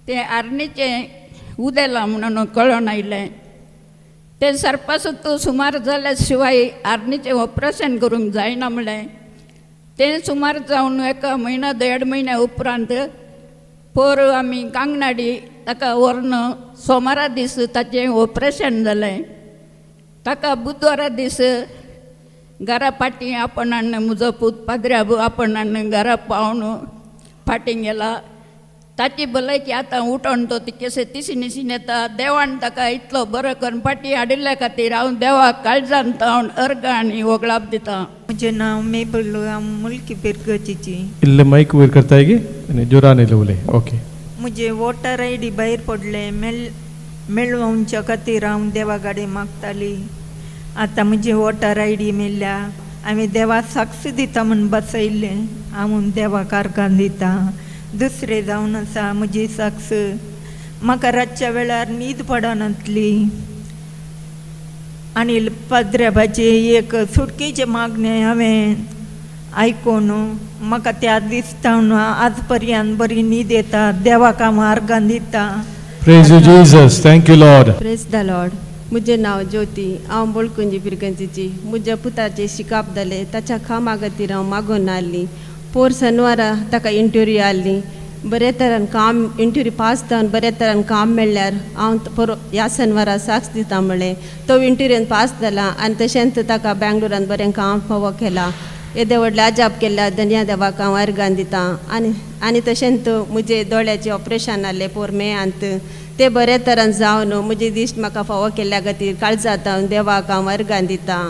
ते आर्नीचें उदेलां म्हणून कळोन आयलें. ते सर्पासुत्तू सुमार जाल्या शिवाय आर्नीचें ऑपरेशन करूंक जायना म्हणलें. तें सुमार जावन 1 म्हयनो 1.5 म्हयन्या उपरांत पर आमी कांगनाडी ताका व्हरून सोमारा दीस ताचें ऑपरेशन जालें. ताका बुधवारा दीस घरा फाटीं आपणान म्हजो पूत पाद्र्या आपणान घरा पावन फाटीं गेला. ताची भलायकी आतां उठोन तो केसे तिसीन येता देवान ताका इतलो बरो करून फाटी हाडिल्ल्या खातीर हांव देवाक काळजान तावन अर्घ आनी वगळाप दितां. म्हजें नांव मेबल हांव मुल्की पिरगजीची. इल्ले माईक वयर करताय गे आनी जोरान इल्ले उलय. ओके. म्हजे वोटर आय डी भायर पडले मेळोवच्या खातीर हांव देवा गाडी मागताली. आतां म्हजी वोटर आय डी मेळ्ळ्या. हांवें देवा साक्ष दिता म्हूण बसयल्लें. हांव देवाक अर्घां दितां. दुसरें जावन आसा म्हजी साक्ष. म्हाका रातच्या वेळार न्हीद पडनातली आनी पाद्र्याबाचे एक सुटकेचे मागणें हांवें आयकून म्हाका त्या दिसतावन आज पर्यंत बरी न्हीद येता. देवाक हांव अर्घां दितां. Praise you Jesus. Thank you Lord. Press the Lord. म्हजें नांव ज्योती. हांव बोळकुंजी पिरगंजीची. म्हज्या पुताचे शिकाप जाले ताच्या कामा खातीर हांव मागून आसली. पोर शेनवारा ताका इंटरव्यू आसली. बरे तरेन काम इंटरव्यू पास जावन बरे तरेन काम मेळ्ळ्यार हांव ह्या शेनवारा साक्ष दिता म्हणलें. तो इंटरव्यून पास जाला आनी तशेंच ताका बेंगलोरान बरें काम फावो केलां. येदे व्हडलें अजाप केल्या धन्या देवाक हांव अर्घां दितां. आनी तशेंच म्हजे दोळ्याचें ऑपरेशन आसलें पोर मेयांत ते बरे तरेन जावन म्हजे दिश्ट म्हाका फावो केल्ल्या खातीर काळजांत देवाक हांव अर्घां दितां.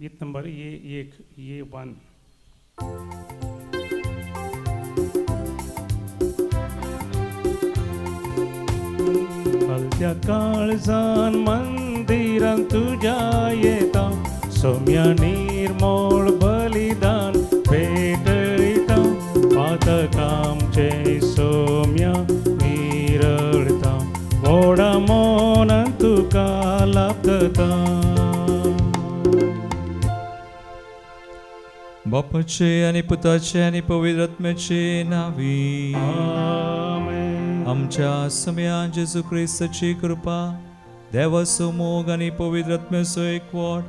गीत नंबर ये 1. हलत्या काळजान मंदिरान तुझ्या येता. सौम्या निर्मळ बलिदान पेटयता. पातकामचे सौम्या निरळता. व्हडा मोनान तुका लाभता. बापाचे आनी पुताचे आनी पवित्र आत्म्याचे नावी. आमेन. आमच्या सम्या जेजू क्रिस्ताची कृपा देवाचो मोग आनी पवित्र आत्म्याचो एकवट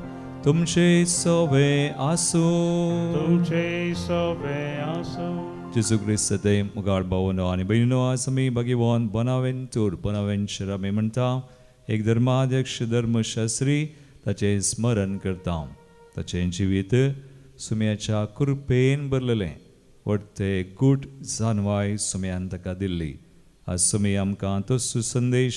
तुमचे सवे आसूं. तुमचे सवे आसूं. जेजू क्रिस्त ते मुगाळ भावनो आनी भयणीनो, आज आमी भगवान बोनावेंचर आमी म्हणटा. एक धर्माध्यक्ष धर्मशास्त्री ताचे स्मरण करता. ताचें जिवीत सुम्याच्या कृपेन भरलेलें. वडते गूट जानवाय सुम्यान ताका दिल्ली. आज सुमी आमकां तो सुसंदेश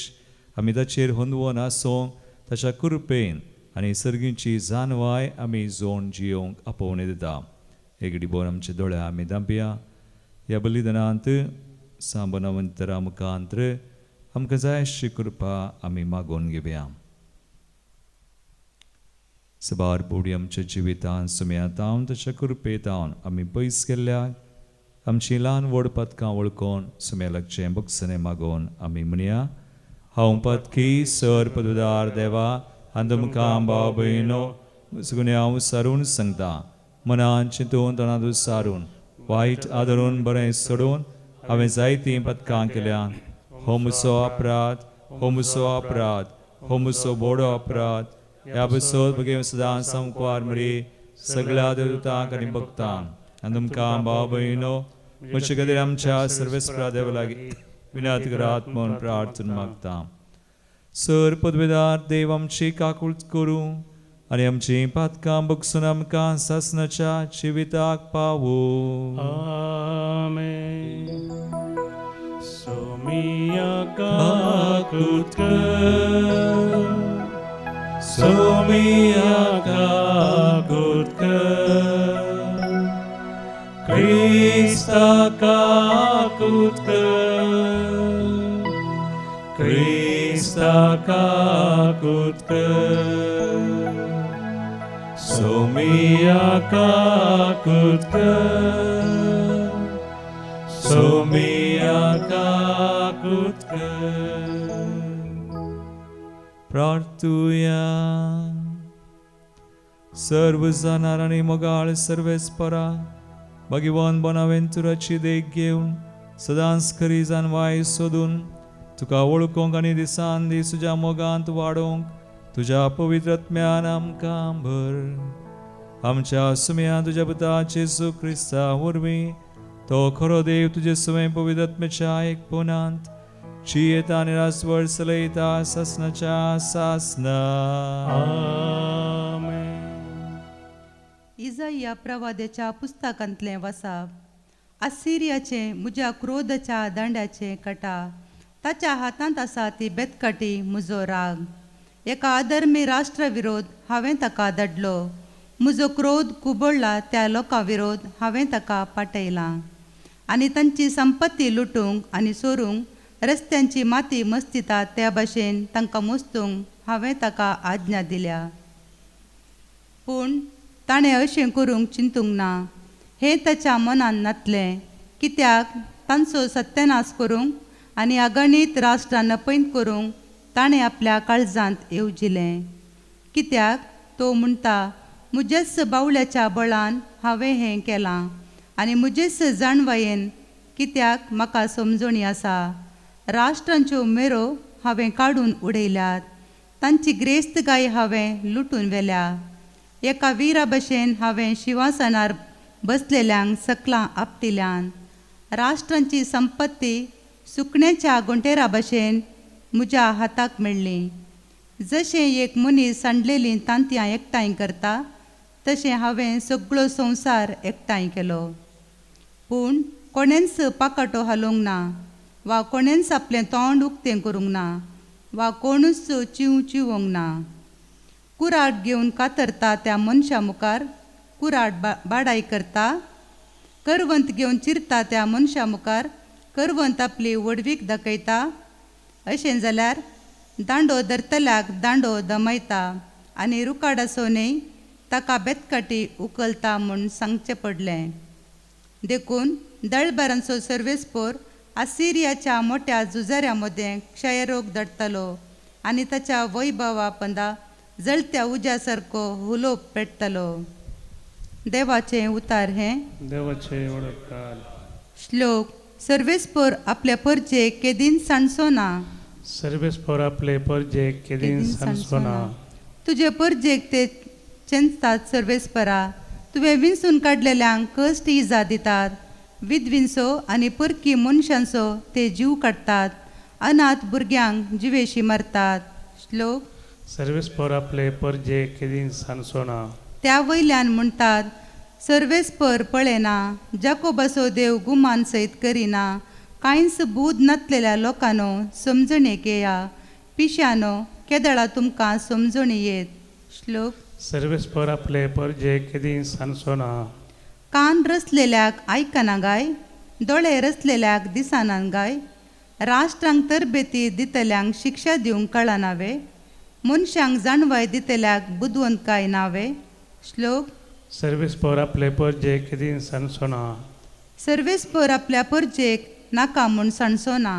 आमी ताचेर होंदवून आसूं. ताच्या कृपेन आनी सर्गीची जानवाय आमी जोड जियोंक आपोवणी दिता. एक डिबोन आमचे दोळे आमी धांपया. ह्या बलिदानांत सांबनावंतरा मुखांतर आमकां जाय अशी कृपा आमी मागोवन घेवया. सबार बोडी आमच्या जिवितांत सुम्यातावन ताच्या कृपेतावन आमी पयस केल्ल्याक आमची ल्हान व्हड पदकां वळखून सुम्यालागचें बक्षणे मागोवन आमी म्हणया. हांव पदकी सर पदवीदार देवा आनी तुमकां भाव भयणो सगळें हांव सारून सांगता. मनान चिंतून तोंडांत सारून वायट आदरून बरें सोडून हांवें जायतीं पदकां केल्यात. हो म्हजो अपराध, हो म्हजो अपराध, हो म्हजो बोडो अपराध. ह्या बसोत बगे सदां संकवार मरी सगळ्या देवतांक आनी भक्तांक आनी तुमकां भाव भयणो म्हजे खातीर आमच्या सर्वेस्परा देवा लागीं विनत करात म्हूण प्रार्थना मागता. सर पदवीदार देव आमची काकूळट करूं आनी आमची पातकां बगसून आमकां सासणाच्या जिविताक पावूं. आमेन. सोमिया काकूळट कर. सोमिया काकूळट कर. क्रिस्ता काकूळट कर. क्रिस्ता काकूळट कर. सोमिया काकूळट कर. सोमिया काकूळट कर. प्रार्थुया. सर्व जाणार आनी मोगाळ सर्वेस्परा भगवान बोनावेंतुराची देख घेवन सदांच खरी जानवाय सोदून तुका वळखूंक आनी दिसान दीस तुज्या मोगांत वाडोवंक तुज्या पवित्र आत्म्यान आमकां भर. आमच्या सुम्या तुज्या पुता जेजू क्रिस्ता वरवीं तो खरो देव तुजे सुमे पवित्र आत्म्याच्या एकपणांत Cieta nirasvăr sălăita sasnăcea sasnă. आमेन. इजाया प्रवाद्याच्या पुस्तकांतलें वसाप. आसिरियाचे म्हज्या क्रोधाच्या दांड्याचे कटा, ताच्या हातांत आसा ती बेतकाटी म्हजो राग. एका अधर्मी राष्ट्रा विरोध हांवें ताका धाडलो. म्हजो क्रोध कुबळ्ळा त्या लोकां विरोध हांवें ताका पाटयलां. आनी तांची संपत्ती लुटूंक आनी सोरूंक रस्त्यांची माती मस्तिता त्या भाशेन तांकां मोस्तूंक हांवें ताका आज्ञा दिल्या. पूण ताणें अशें करूंक चिंतूंक ना. हें ताच्या मनान नातलें, कित्याक तांचो सत्यानाश करूंक आनी अगणीत राष्ट्रां नपयत करूंक ताणें आपल्या काळजांत येवजिलें. कित्याक तो म्हणटा, म्हजेच बावल्याच्या बळान हांवें हें केलां आनी म्हजेच जाणवायेन कित्याक म्हाका समजणी आसा. राष्ट्रांच्यो मेरो हांवें काडून उडयल्यात, तांची ग्रेस्तगाय हांवें लुटून व्हेल्या. एका वीरा भशेन हांवें शिवासनार बसलेल्यांक सकलां आपटिल्यान. राष्ट्रांची संपत्ती सुकण्याच्या गुंटेरा भशेन म्हज्या हाताक मेळ्ळी. जशें एक मनीस सांडलेलीं तांतयां एकठांय करता, तशें हांवें सगळो संवसार एकठांय केलो. पूण कोणेंच पाकाटो हालोवंक ना, वा कोणेंच आपलें तोंड उक्तें करूंक ना, वा कोणूच चिवंक ना. कुराड घेवन कातरता त्या मनशा मुखार कुराड बाडाय करता. करवंत घेवन चिरता त्या मनशा मुखार करवंत आपली वडवीक दाखयता. अशें जाल्यार दांडो धरतल्याक दांडो दमयता आनी रुकाडासोनय ताका बेतकाटी उखलता म्हूण सांगचें पडलें. देखून दळबारांचो सर्वेस्पोर आसिरियाच्या मोठ्या झुजाऱ्या मदें क्षयरोग धडटलो आनी ताच्या वैभवा पंदा जळत्या उज्या सारको हुलोप पेट्टलो. देवाचें उतार हें. देवाचे वडकार. श्लोक. सर्वेस्पोर आपल्या परजेक केदीन सांडसोना. सर्वेस्पोर आपले परजेक केदीन सांडसोना. तुजे परजेक ते चेंचतात सर्वेस्परा. तुवें विंचून काडलेल्यांक कश्ट इजा दितात. विधविंचो आनी परकी मनशांचो ते जीव काडटात. अनाथ भुरग्यांक जिवेशी मारतात. श्लोक. सर्वेस्पोर आपले परजेक केदीन सांडसोना. त्या वयल्यान म्हणटात, सर्वेस्पर पळयना, जाकोबाचो देव गुमान सयत करिना. कांयच बूद नातलेल्या लोकांनो समजणेक येया. पिश्यानो केदळा तुमकां समजणी येत. श्लोक. सर्वेस्पोर आपले परजेक केदीन सांडसोना. कान रचलेल्याक आयकना गाय, दोळे रचलेल्याक दिसाना गाय. राष्ट्रांक तरबेती दितल्यांक शिक्षा दिवंक कळनावे. मनशांक जाणवाय दितल्याक बुदवंतकाय नावे. श्लोक. सर्वेस्पोर आपले परजेक केदीन सांडसोना. सर्वेस्पर आपल्या परजेक नाका म्हूण सणसोना.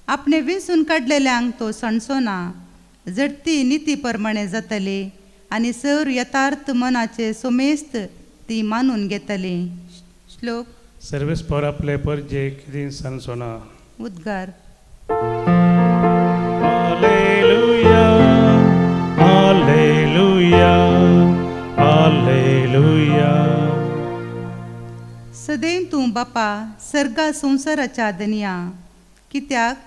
आपणे विंचून काडलेल्यांक तो सणसोना. झडती निती प्रमाणे जातली आनी सर यथार्थ मनाचे सोमेस्त ती मानून घेतली. श्लोक. सर्वेस्पोर आपले परजेक केदीन सांडसोना. उद्गार. Hallelujah hallelujah hallelujah. सदैव तूं बापा सर्गा संवसाराच्या दनिया. कित्याक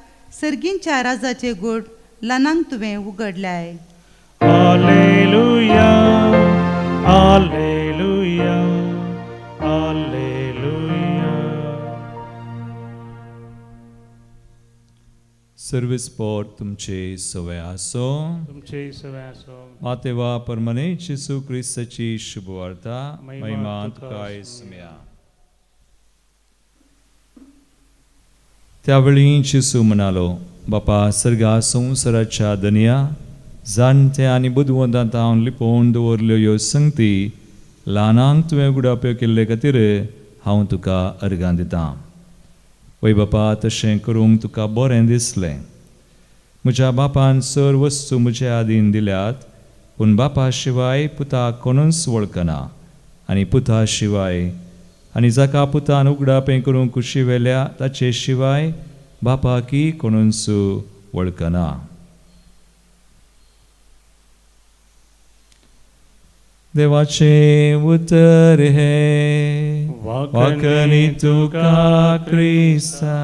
सर्गींच्या राजाचे गोड ल्हानांक तुवें उगडल्याय. हालेलुया हालेलुया हालेलुया. सर्वेस्पोर तुमचे सवय आसो. तुमचे सवय आसो. मातेवा परमने येशू क्रिस्ताची शुभवार्ता महिमा तुका येसुया. त्यावेळी येशू म्हणालो, बापा सर्गा संवसाराच्या दनिया, जाणते आनी बुदवंतांत हांव लिपोवन दवरल्यो ह्यो संगती ल्हानांक तुवें उगडाप्यो केल्ले खातीर हांव तुका अर्गां दितां. वय बापा, तशें करूंक तुका बरें दिसलें. म्हज्या बापान सर वस्तू म्हजे आदीन दिल्यात, पूण बापा शिवाय पुताक कोणूच वळखना आनी पुता शिवाय आनी जाका पुतान उगडापें करूंक कुशी वेल्या ताचे शिवाय बापाकी कोणूच वळखना. देवाचे उतर हे वाकणी तुका क्रिस्ता.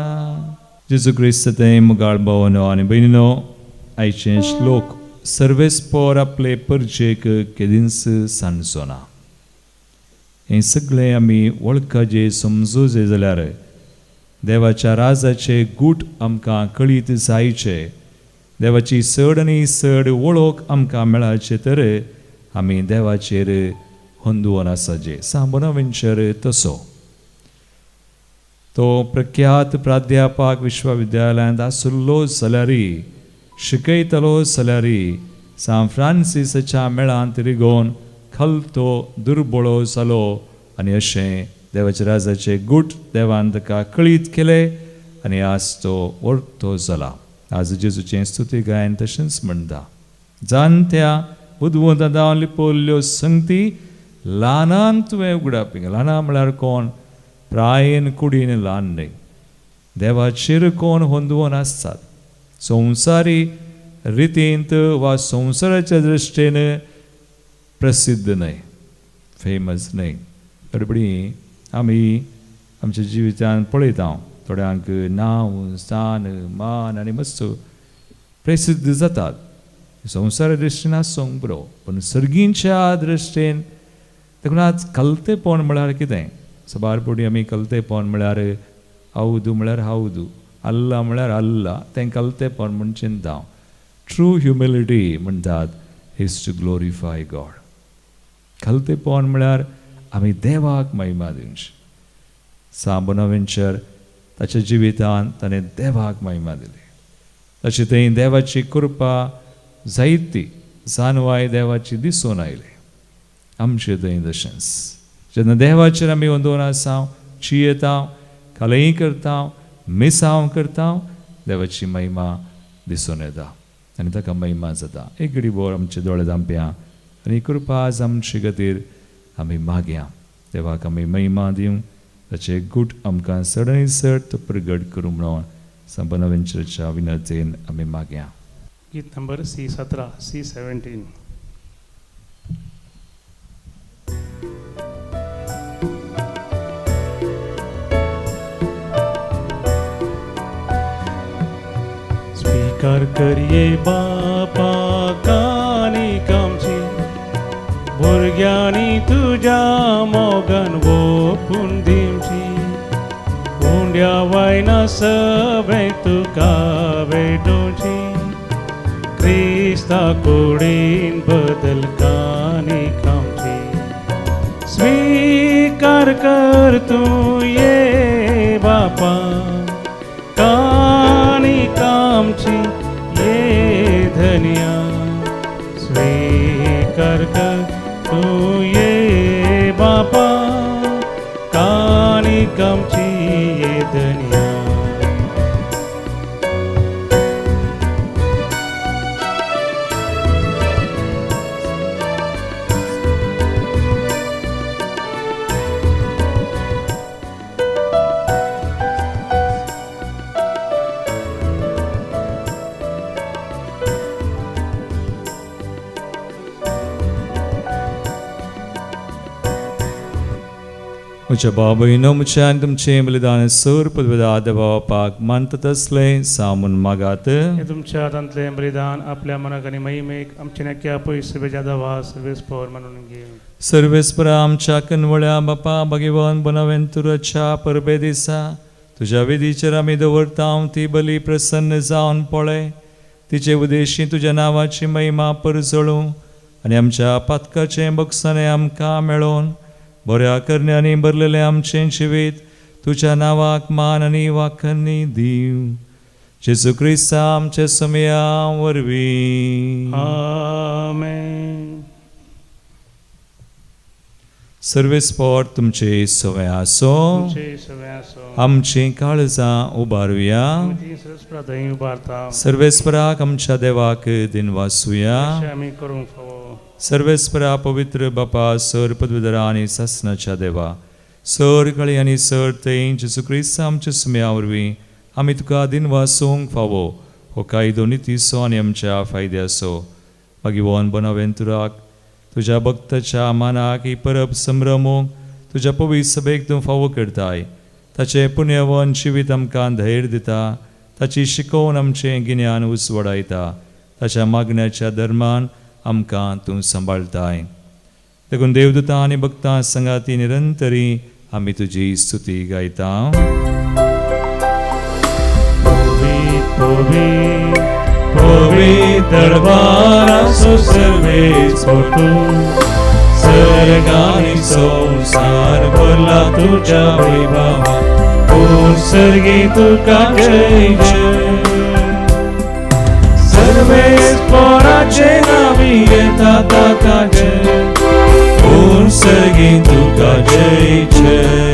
जेजू क्रिस्त ते मुगाळ भावनो आनी भयणीनो, आयचे श्लोक सर्वेस्पोर आपले परजेक केदींस सांडचोना. हें सगळें आमी वळखजे समजूजे जाल्यार देवाच्या राजाचे गूट आमकां कळीत जायचे, देवाची चड आनी चड वळख आमकां मेळाचे तर आमी देवाचेर हुंदून आसाजे. सान बोनावेंचर तसो तो प्रख्यात प्राध्यापक विश्वविद्यालयांत आसलो जाल्यारय, शिकयतलो जाल्यारय सान फ्रांसिसाच्या मेळांत रिगोवन खलतो दुर्बळो जालो आनी अशें देवाच्या राजाचे गूट देवान ताका कळीत केले आनी आज तो वळखतो जाला. आज जेजूचें स्तुती गायन तशेंच म्हणटा. जाणट्या बुदवंतां लिपोल्ल्यो संगती ल्हानान तुवें उगडाप. ल्हाना म्हळ्यार कोण? प्रायेन कुडीन ल्हान न्हय, देवाचेर कोण हुंदून आसतात. संवसारी रितींत वा संवसाराच्या दृश्टेन प्रसिद्ध न्हय, फेमस न्हय. गडबडी आमी आमच्या जिवितांत पळयता थोड्यांक नांव, स्थान, मान आनी मस्त प्रसिद्ध जातात. संवसारा दृश्टीन आसूंक बरो, पूण सर्गींच्या दृश्टेन देखून कलतेपण म्हळ्यार कितें? सबारपडी आमी कलतेपण म्हळ्यार हावदू म्हळ्यार हावदू, अल्ला म्हळ्यार अल्ला, तें कलतेपण म्हूण चिंता. ट्रू ह्युमिलिटी म्हणटात इज टू ग्लोरिफाय गॉड. कलतेपण म्हळ्यार आमी देवाक महिमा दिवची. सान बोनावेंचर ताच्या जिवितांत ताणें देवाक महिमा दिली. तशें थंय देवाची कृपा जायती जानवाय देवाची दिसून आयली. आमचे थंय तशेंच जेन्ना देवाचेर आमी हुंदून आसा, चियेता, कालय करता, मिसांव करता, देवाची महिमा दिसून येता आनी ताका महिमा जाता. एक घडी बोर आमचे दोळे धांपया आनी कृपा आज आमचे खातीर आमी मागया. देवाक आमी महिमा दिवं, ताचे गूट आमकां चड आनी चड तो प्रगट करूं म्हणून सान बोनावेंचरच्या विनंतेन आमी मागया. गीत नंबर C17, C17. स्वीकार करिये बापा कानीक आमची, भुरग्यांनी तुज्या मोगान ओपून दिवची. उंड्या वायना सगळें तुका भेटोवची, क्रिस्ता कुडीन बदल कानीक आमची. स्वीकार कर तूं ये बापा कानीक आमची, ये धन्या. स्वीकार कर तूं ये बापा कानीक आमची, ये धन्या. म्हज्या बाबयनो, म्हज्या आनी तुमचें बलिदान सर पदवेदा देवापाक मानतात असलें सामून मागात. हे तुमच्या हातांतलें बलिदान आपल्या मनाक आनी महिमेक आमचे नक्या पयस बेजा दवा सर्वेस्पोर म्हणून घे. सर्वेस्परा आमच्या कनवळ्या बापा भगवान बोनावेंतुराच्या परबे दिसा तुज्या विधीचेर आमी दवरता. ती बली प्रसन्न जावन पळय, तिचे उद्देशी तुज्या नांवाची महिमा परजळूं आनी आमच्या पातकाचें बक्षाणें आमकां मेळोवन बऱ्या करण्यांनी भरलेलें आमचें जिवीत तुज्या नांवाक मान आनी वाखणी दीव. जेजू क्रिस्ता आमच्या समया वरवीं. आमेन. सर्वेस्पोर तुमचे सवय आसो, तुमचे सगळे आसो. आमची काळजां उबारुया. ती सरस्वता थंय उबारता. सर्वेस्पराक आमच्या देवाक दिन वासुया. अशें आमी करूंक फावो. सर्वेस्परा पवित्र बापा सर पदवीधरा आनी सासनाच्या देवा, सर कळी आनी सर थंय जेजू क्रिस्त आमच्या सुम्या वरवीं आमी तुका दिन वासूंक फावो. हो कायदो नितीसो आनी आमच्या फायद्याचो. भगवान बोनावेंतुराक तुज्या भक्ताच्या मानाक ही परब संभ्रमूंक तुज्या पवित्र सभेक तूं फावो करताय. ताचें पुण्यवन जिवीत आमकां धैर्य दिता ताची शिकोवन आमचें गिन्यान उसवडायता, ताच्या मागण्याच्या दरम्यान आमकां तूं सांबाळताय. देखून देवदूतां आनी भक्तां संगाती निरंतरी आमी तुजी स्तुती गायता. पवित्र दरबाराचो सर्वेच तूं, सर्ग आनी संसार भरला तुज्या वैभवान. पूर्ण सर्गी तुका जय जय. सर्वेच पोराचे नावी येता ताका जय. पूर्ण सर्गी तुका जय जय.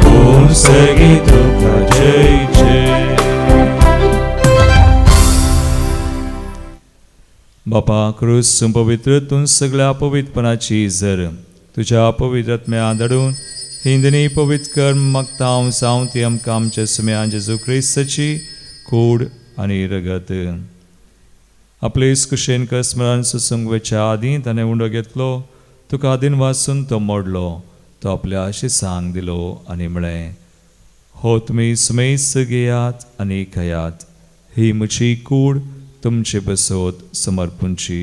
पूर्ण सर्गी तुका जय जय. बापा क्रूस पवित्र तूं सगळ्या पवित्रपणाची झर तुज्या पवित्रत्म्या धाडून हिंदनी पवित्र कर्म मागता हांव जावं ती आमकां आमच्या सुम्यान जेजू क्रिस्ताची कूड आनी रगत. आपलेच कुशेन स्मरण सुसंगवेच्या आदीं ताणें उंडो घेतलो, तुका आदीन वाचून तो मोडलो, तो आपल्या शिसांक दिलो आनी म्हळें, हो तुमी सुमेस घेयात आनी खयात, ही म्हजी कूड तुमचे बसोत समर्पूंची.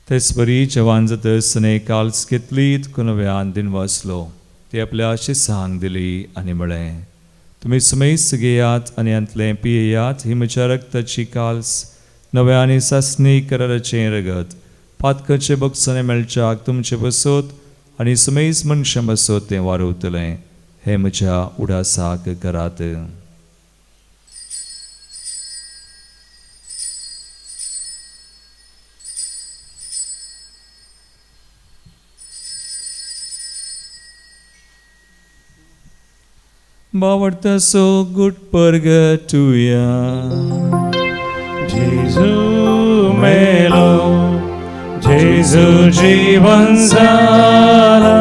तेच बरी जवान जातसने काल्स घेतली, नव्यान दिन वाचलो, ती आपल्या शिसांक दिली आनी म्हळें, तुमी सुमेस घेयात आनी अंतलें पियेयात, ही म्हज्या रक्ताची काल्स नव्यानी सासणी कराराचें रगत. पातकाचे बक्षणे मेळच्याक तुमचे बसोत आनी सुमेस मनशां बसोत तें वारवतलें, हें म्हज्या उडासाक करात. Bavarta so good purgatoria. जेजू मेलो, जेजू जीवन जाला,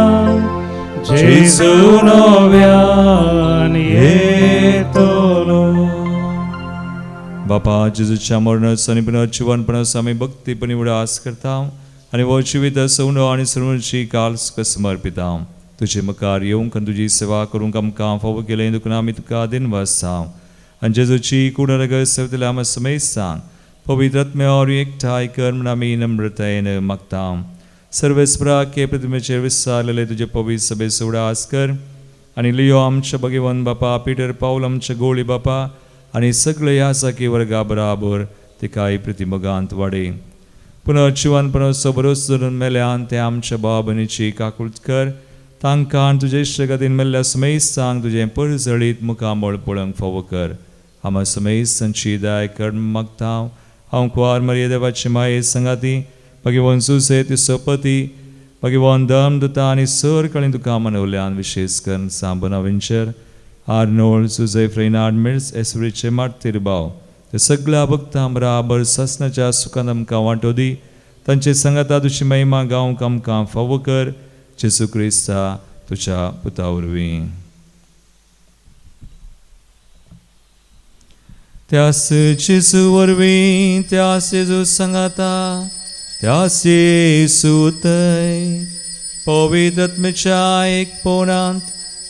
जेजू नव्यान येतलो. बापा जेजूच्या मरणाचो आनी पुनर्जीवनपणाचो आमी भक्तीपणी उडास करता आनी वो जिवीत सवनो आनी सर्वांची काल्स समर्पिता. तुजे मुखार येवंक आनी तुजी सेवा करूंक आमकां फावो केलें, देखून आमी तुका आदीन वाजता आनी जेजूची कूड रगत सेवतल्या आमी सुमेस सांग. पवित्र आत्म्यावर एकठांय कर म्हूण आमी नम्रतायेन मागता. सर्वेस्पराक हे प्रतिमेचेर विस्तारलेले तुजे पवित्र सभेचो उडास कर आनी लियो आमच्या भगिवन बापा, पिटर पावल आमच्या गोळी बापा आनी सगळे ह्या साकी वर्गा बराबर तिकाय प्रतिमगांत वाडय. पुनर्जीवनपणाचो भरोसो धरून मेल्यान ते आमच्या भाव भयणीची काकूळट कर. तांकां तुजे इश्टगतीन मेल्ल्या सुमेस सांग तुजें परजळीत मुखामळ पळोवंक फावो कर. आमी सुमेस तांची दाय कर मागता. हांव कुवार मरिये देवाची माये संगाती, भगिवन सुसे तिचो पती, भगिवन धर्मदूता आनी सर कळी तुका मनवल्यान विशेष करून सांबना विंचर, आर्नोल्ड, सुजय फ्रेनार्ड मिर्स, एसवरीचे मार्तीर भाव, ते सगळ्या भक्तां बराबर ससनाच्या सुखान आमकां वांटो दी. तांचे संगता तुजी महिमा गावंक आमकां फावो कर. जेजू क्रिस्ता तुज्या पुता वरवीं. त्यास जेजू वरवीं, त्यास जेजू संगाता, त्यास येसू थंय पवित्र आत्म्याच्या एक पोनांत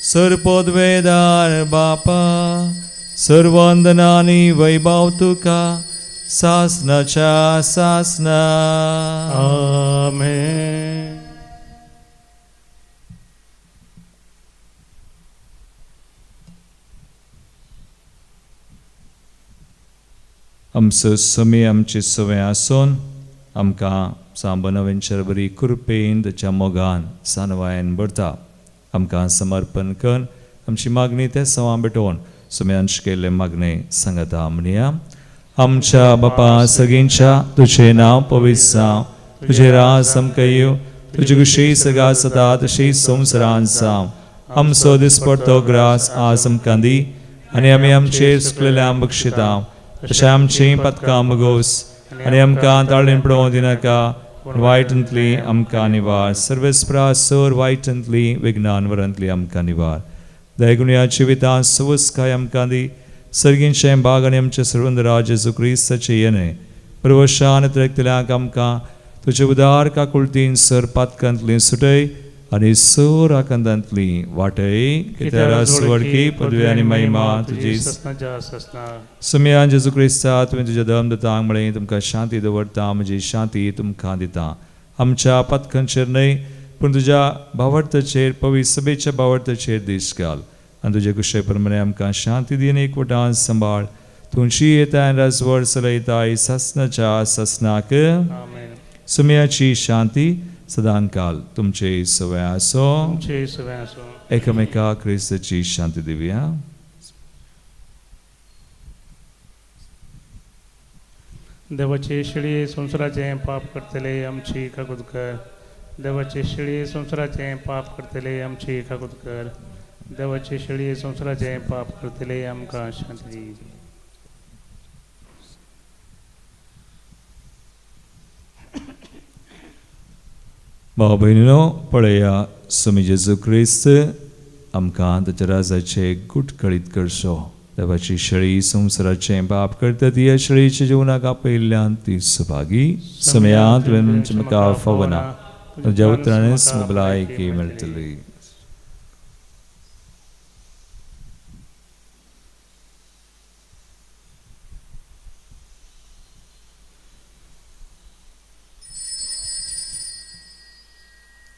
सर्वोद्वेदार बापा, सर्ववंदना आनी वैभव तुका सासनाच्या सासना. आमेन. आमचो समय आमचे सवय आसून आमकां सांबना वेंचर बरी कृपेन ताच्या मोगान सानवायन भरता. आमकां समर्पण कर आमची मागणी ते सवां भेटोवन सुम्यांश केल्ले मागणे सांगता म्हणया. आमच्या बापा सगळींच्या तुझे नांव पवित्र जावं, तुझे राज आमकां येवं, तुजी कुशी सगळा सता तशी संवसारान जावं. आमचो दिसपडटो ग्रास आज आमकां दी आनी आमी आमचेर सुकलेल्यांक बक्षिता तशें आमची पतकां मगोस आनी आमकां ताळेन पडोवं दिनाका, वायटांतली आमकां निवार. सर्वेस्परा सर वायटांतली विज्ञान वरांतली आमकां निवार. दयगुण्या जिवितां सवस्काय आमकां दी, सर्गींचें बाग आनी आमचे सर्वंदराज जेजू क्रिस्ताचे येणे प्रवशान तरेकतल्याक आमकां तुजे उदार काकुळतीन सर पातकांतली सुटय आनी सर आकांतांतली वाटय कित्याक वडकी पदवी आनी महिमा तुजी सुमयान जेजू क्रिस्ता तुवें तुज्या धर्मदतांक म्हळें तुमकां शांती दवरता म्हजी शांती तुमकां दिता आमच्या पथकांचेर न्हय पूण तुज्या भावार्थाचेर पवित्र सभेच्या भावार्थाचेर दीस घाल आनी तुजे कुशे प्रमाणे आमकां शांती दिवन एकवटान सांबाळ तुमची येता राजवड चलयताय ससनाच्या ससनाक सुमयाची शांती सदां काल तुमचे सवय आसो एकामेकाक क्रिस्ताची शांती दिवया. देवाचे शिळे संसाराचे पाप करतले आमची काकूद कर. देवाचे शिळे संसाराचे पाप करतले आमची काकूद कर. देवाचे शिळे संसाराचे पाप करतले आमकां शांती दी. भाव भयणीनो पळया सुमी जेजू क्रिस्त आमकां ताच्या राजाचे गुटकळीत करचो. देवाची शळी संसाराचे बाप करता ती शळीच्या जिवनाक आपयल्ल्यान ती सुभागी समयांत म्हाका फवना तुज्या उतरांनीच भलायकी मेळटली.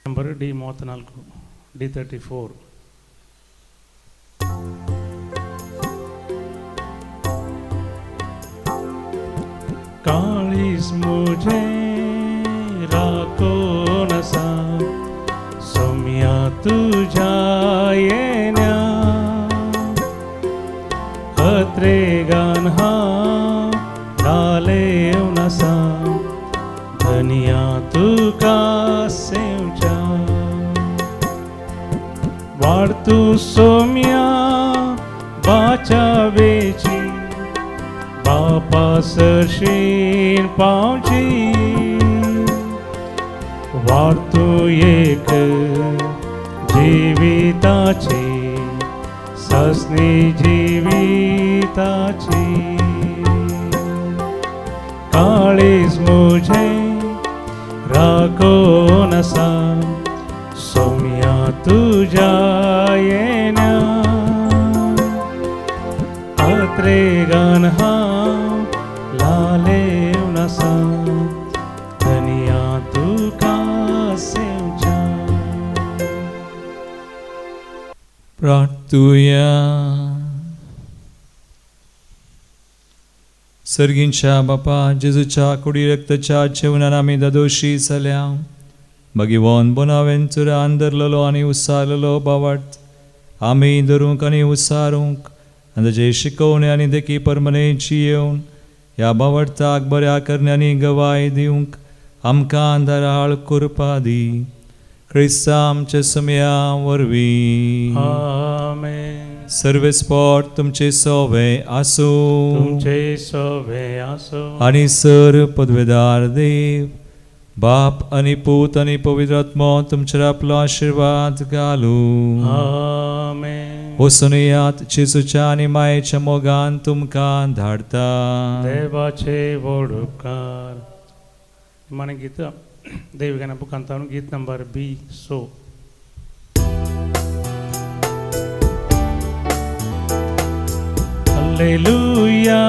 Number D34 D34. काळीस मुझे राखो नसा सोम्या तुझ्या येण्या हत्रेगान हा डाले नसा धनिया तुका सेवच्या वाढ तू सोम्या बाचावेची बापा सरशीन पावची वाढ तू एक जीविताची ससनी जीविताची काळीज मुझे राखो नसा सोम्या तुझ्या येण्या अत्रेगान हा लाले नसा धनिया तुका सेवच्या. प्रार्थुया. सर्गींच्या बापा जेजूच्या कुडी रक्ताच्या जेवणान आमी दादोशी जाल्या भगिवोन बोनावेंचुरान धरलेलो आनी उसारलेलो बावट आमी धरूंक आनी उसारूंक आनी ताचे शिकोवणे आनी देखी परमनेची येवन ह्या बावटाक बऱ्या करण्यांनी गवाय दिवंक आमकां दाराळ कृपा दी. क्रिस्ता आमच्या समया वरवीं. आमेन. सर्वेस्पोट तुमचे सोवे आसो. तुमचे सोवे आसो. आनी सर पदवेदार देव बाप आनी पूत आनी पवित्र आत्मो तुमचेर आपलो आशिर्वाद घालू. आमेन. वसुनियात जेजूच्या आनी मायेच्या मोगान तुमकां धाडता. देवाचे व्हड उपकार. मन गीत देवगाना बुकांतावन गीत नंबर B. Alleluia,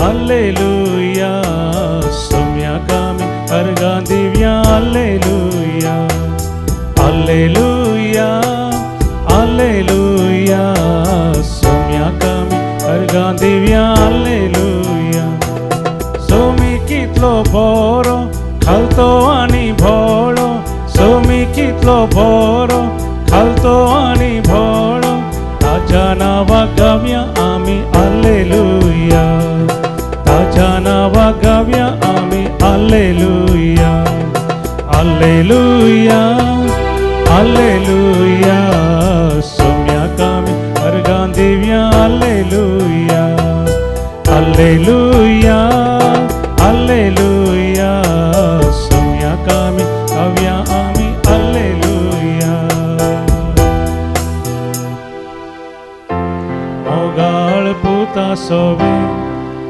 Alleluia, सोम्या कामी अर्गां दिव्या Alleluia, Alleluia, Alleluia, सोम्या कामी अर्गां दिव्या Alleluia. सोमी कितलो बरो खालतो आनी भोळो सोमी कितलो बरो खालतो आनी भोळो ताच्या नांवाक गावया आमी Alleluia. ताच्या नांवाक गावया आमी Alleluia. Alleluia, Alleluia, सोम्याक आमी अर्गां दिवया Alleluia. Alleluia, Alleluia, सोम्याक आमी गावया आमी Alleluia. मोगाळ सोबे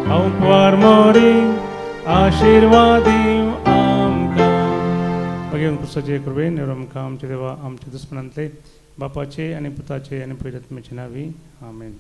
हांव कुवार मोरी आशिर्वाद दिव आमकां भगवान कृष्णाचे कृपेन आमकां आमचे देवा आमचे दुस्मनांतले बापाचे आनी पुताचे आनी पवित्र आत्म्याचे नावी आमेन.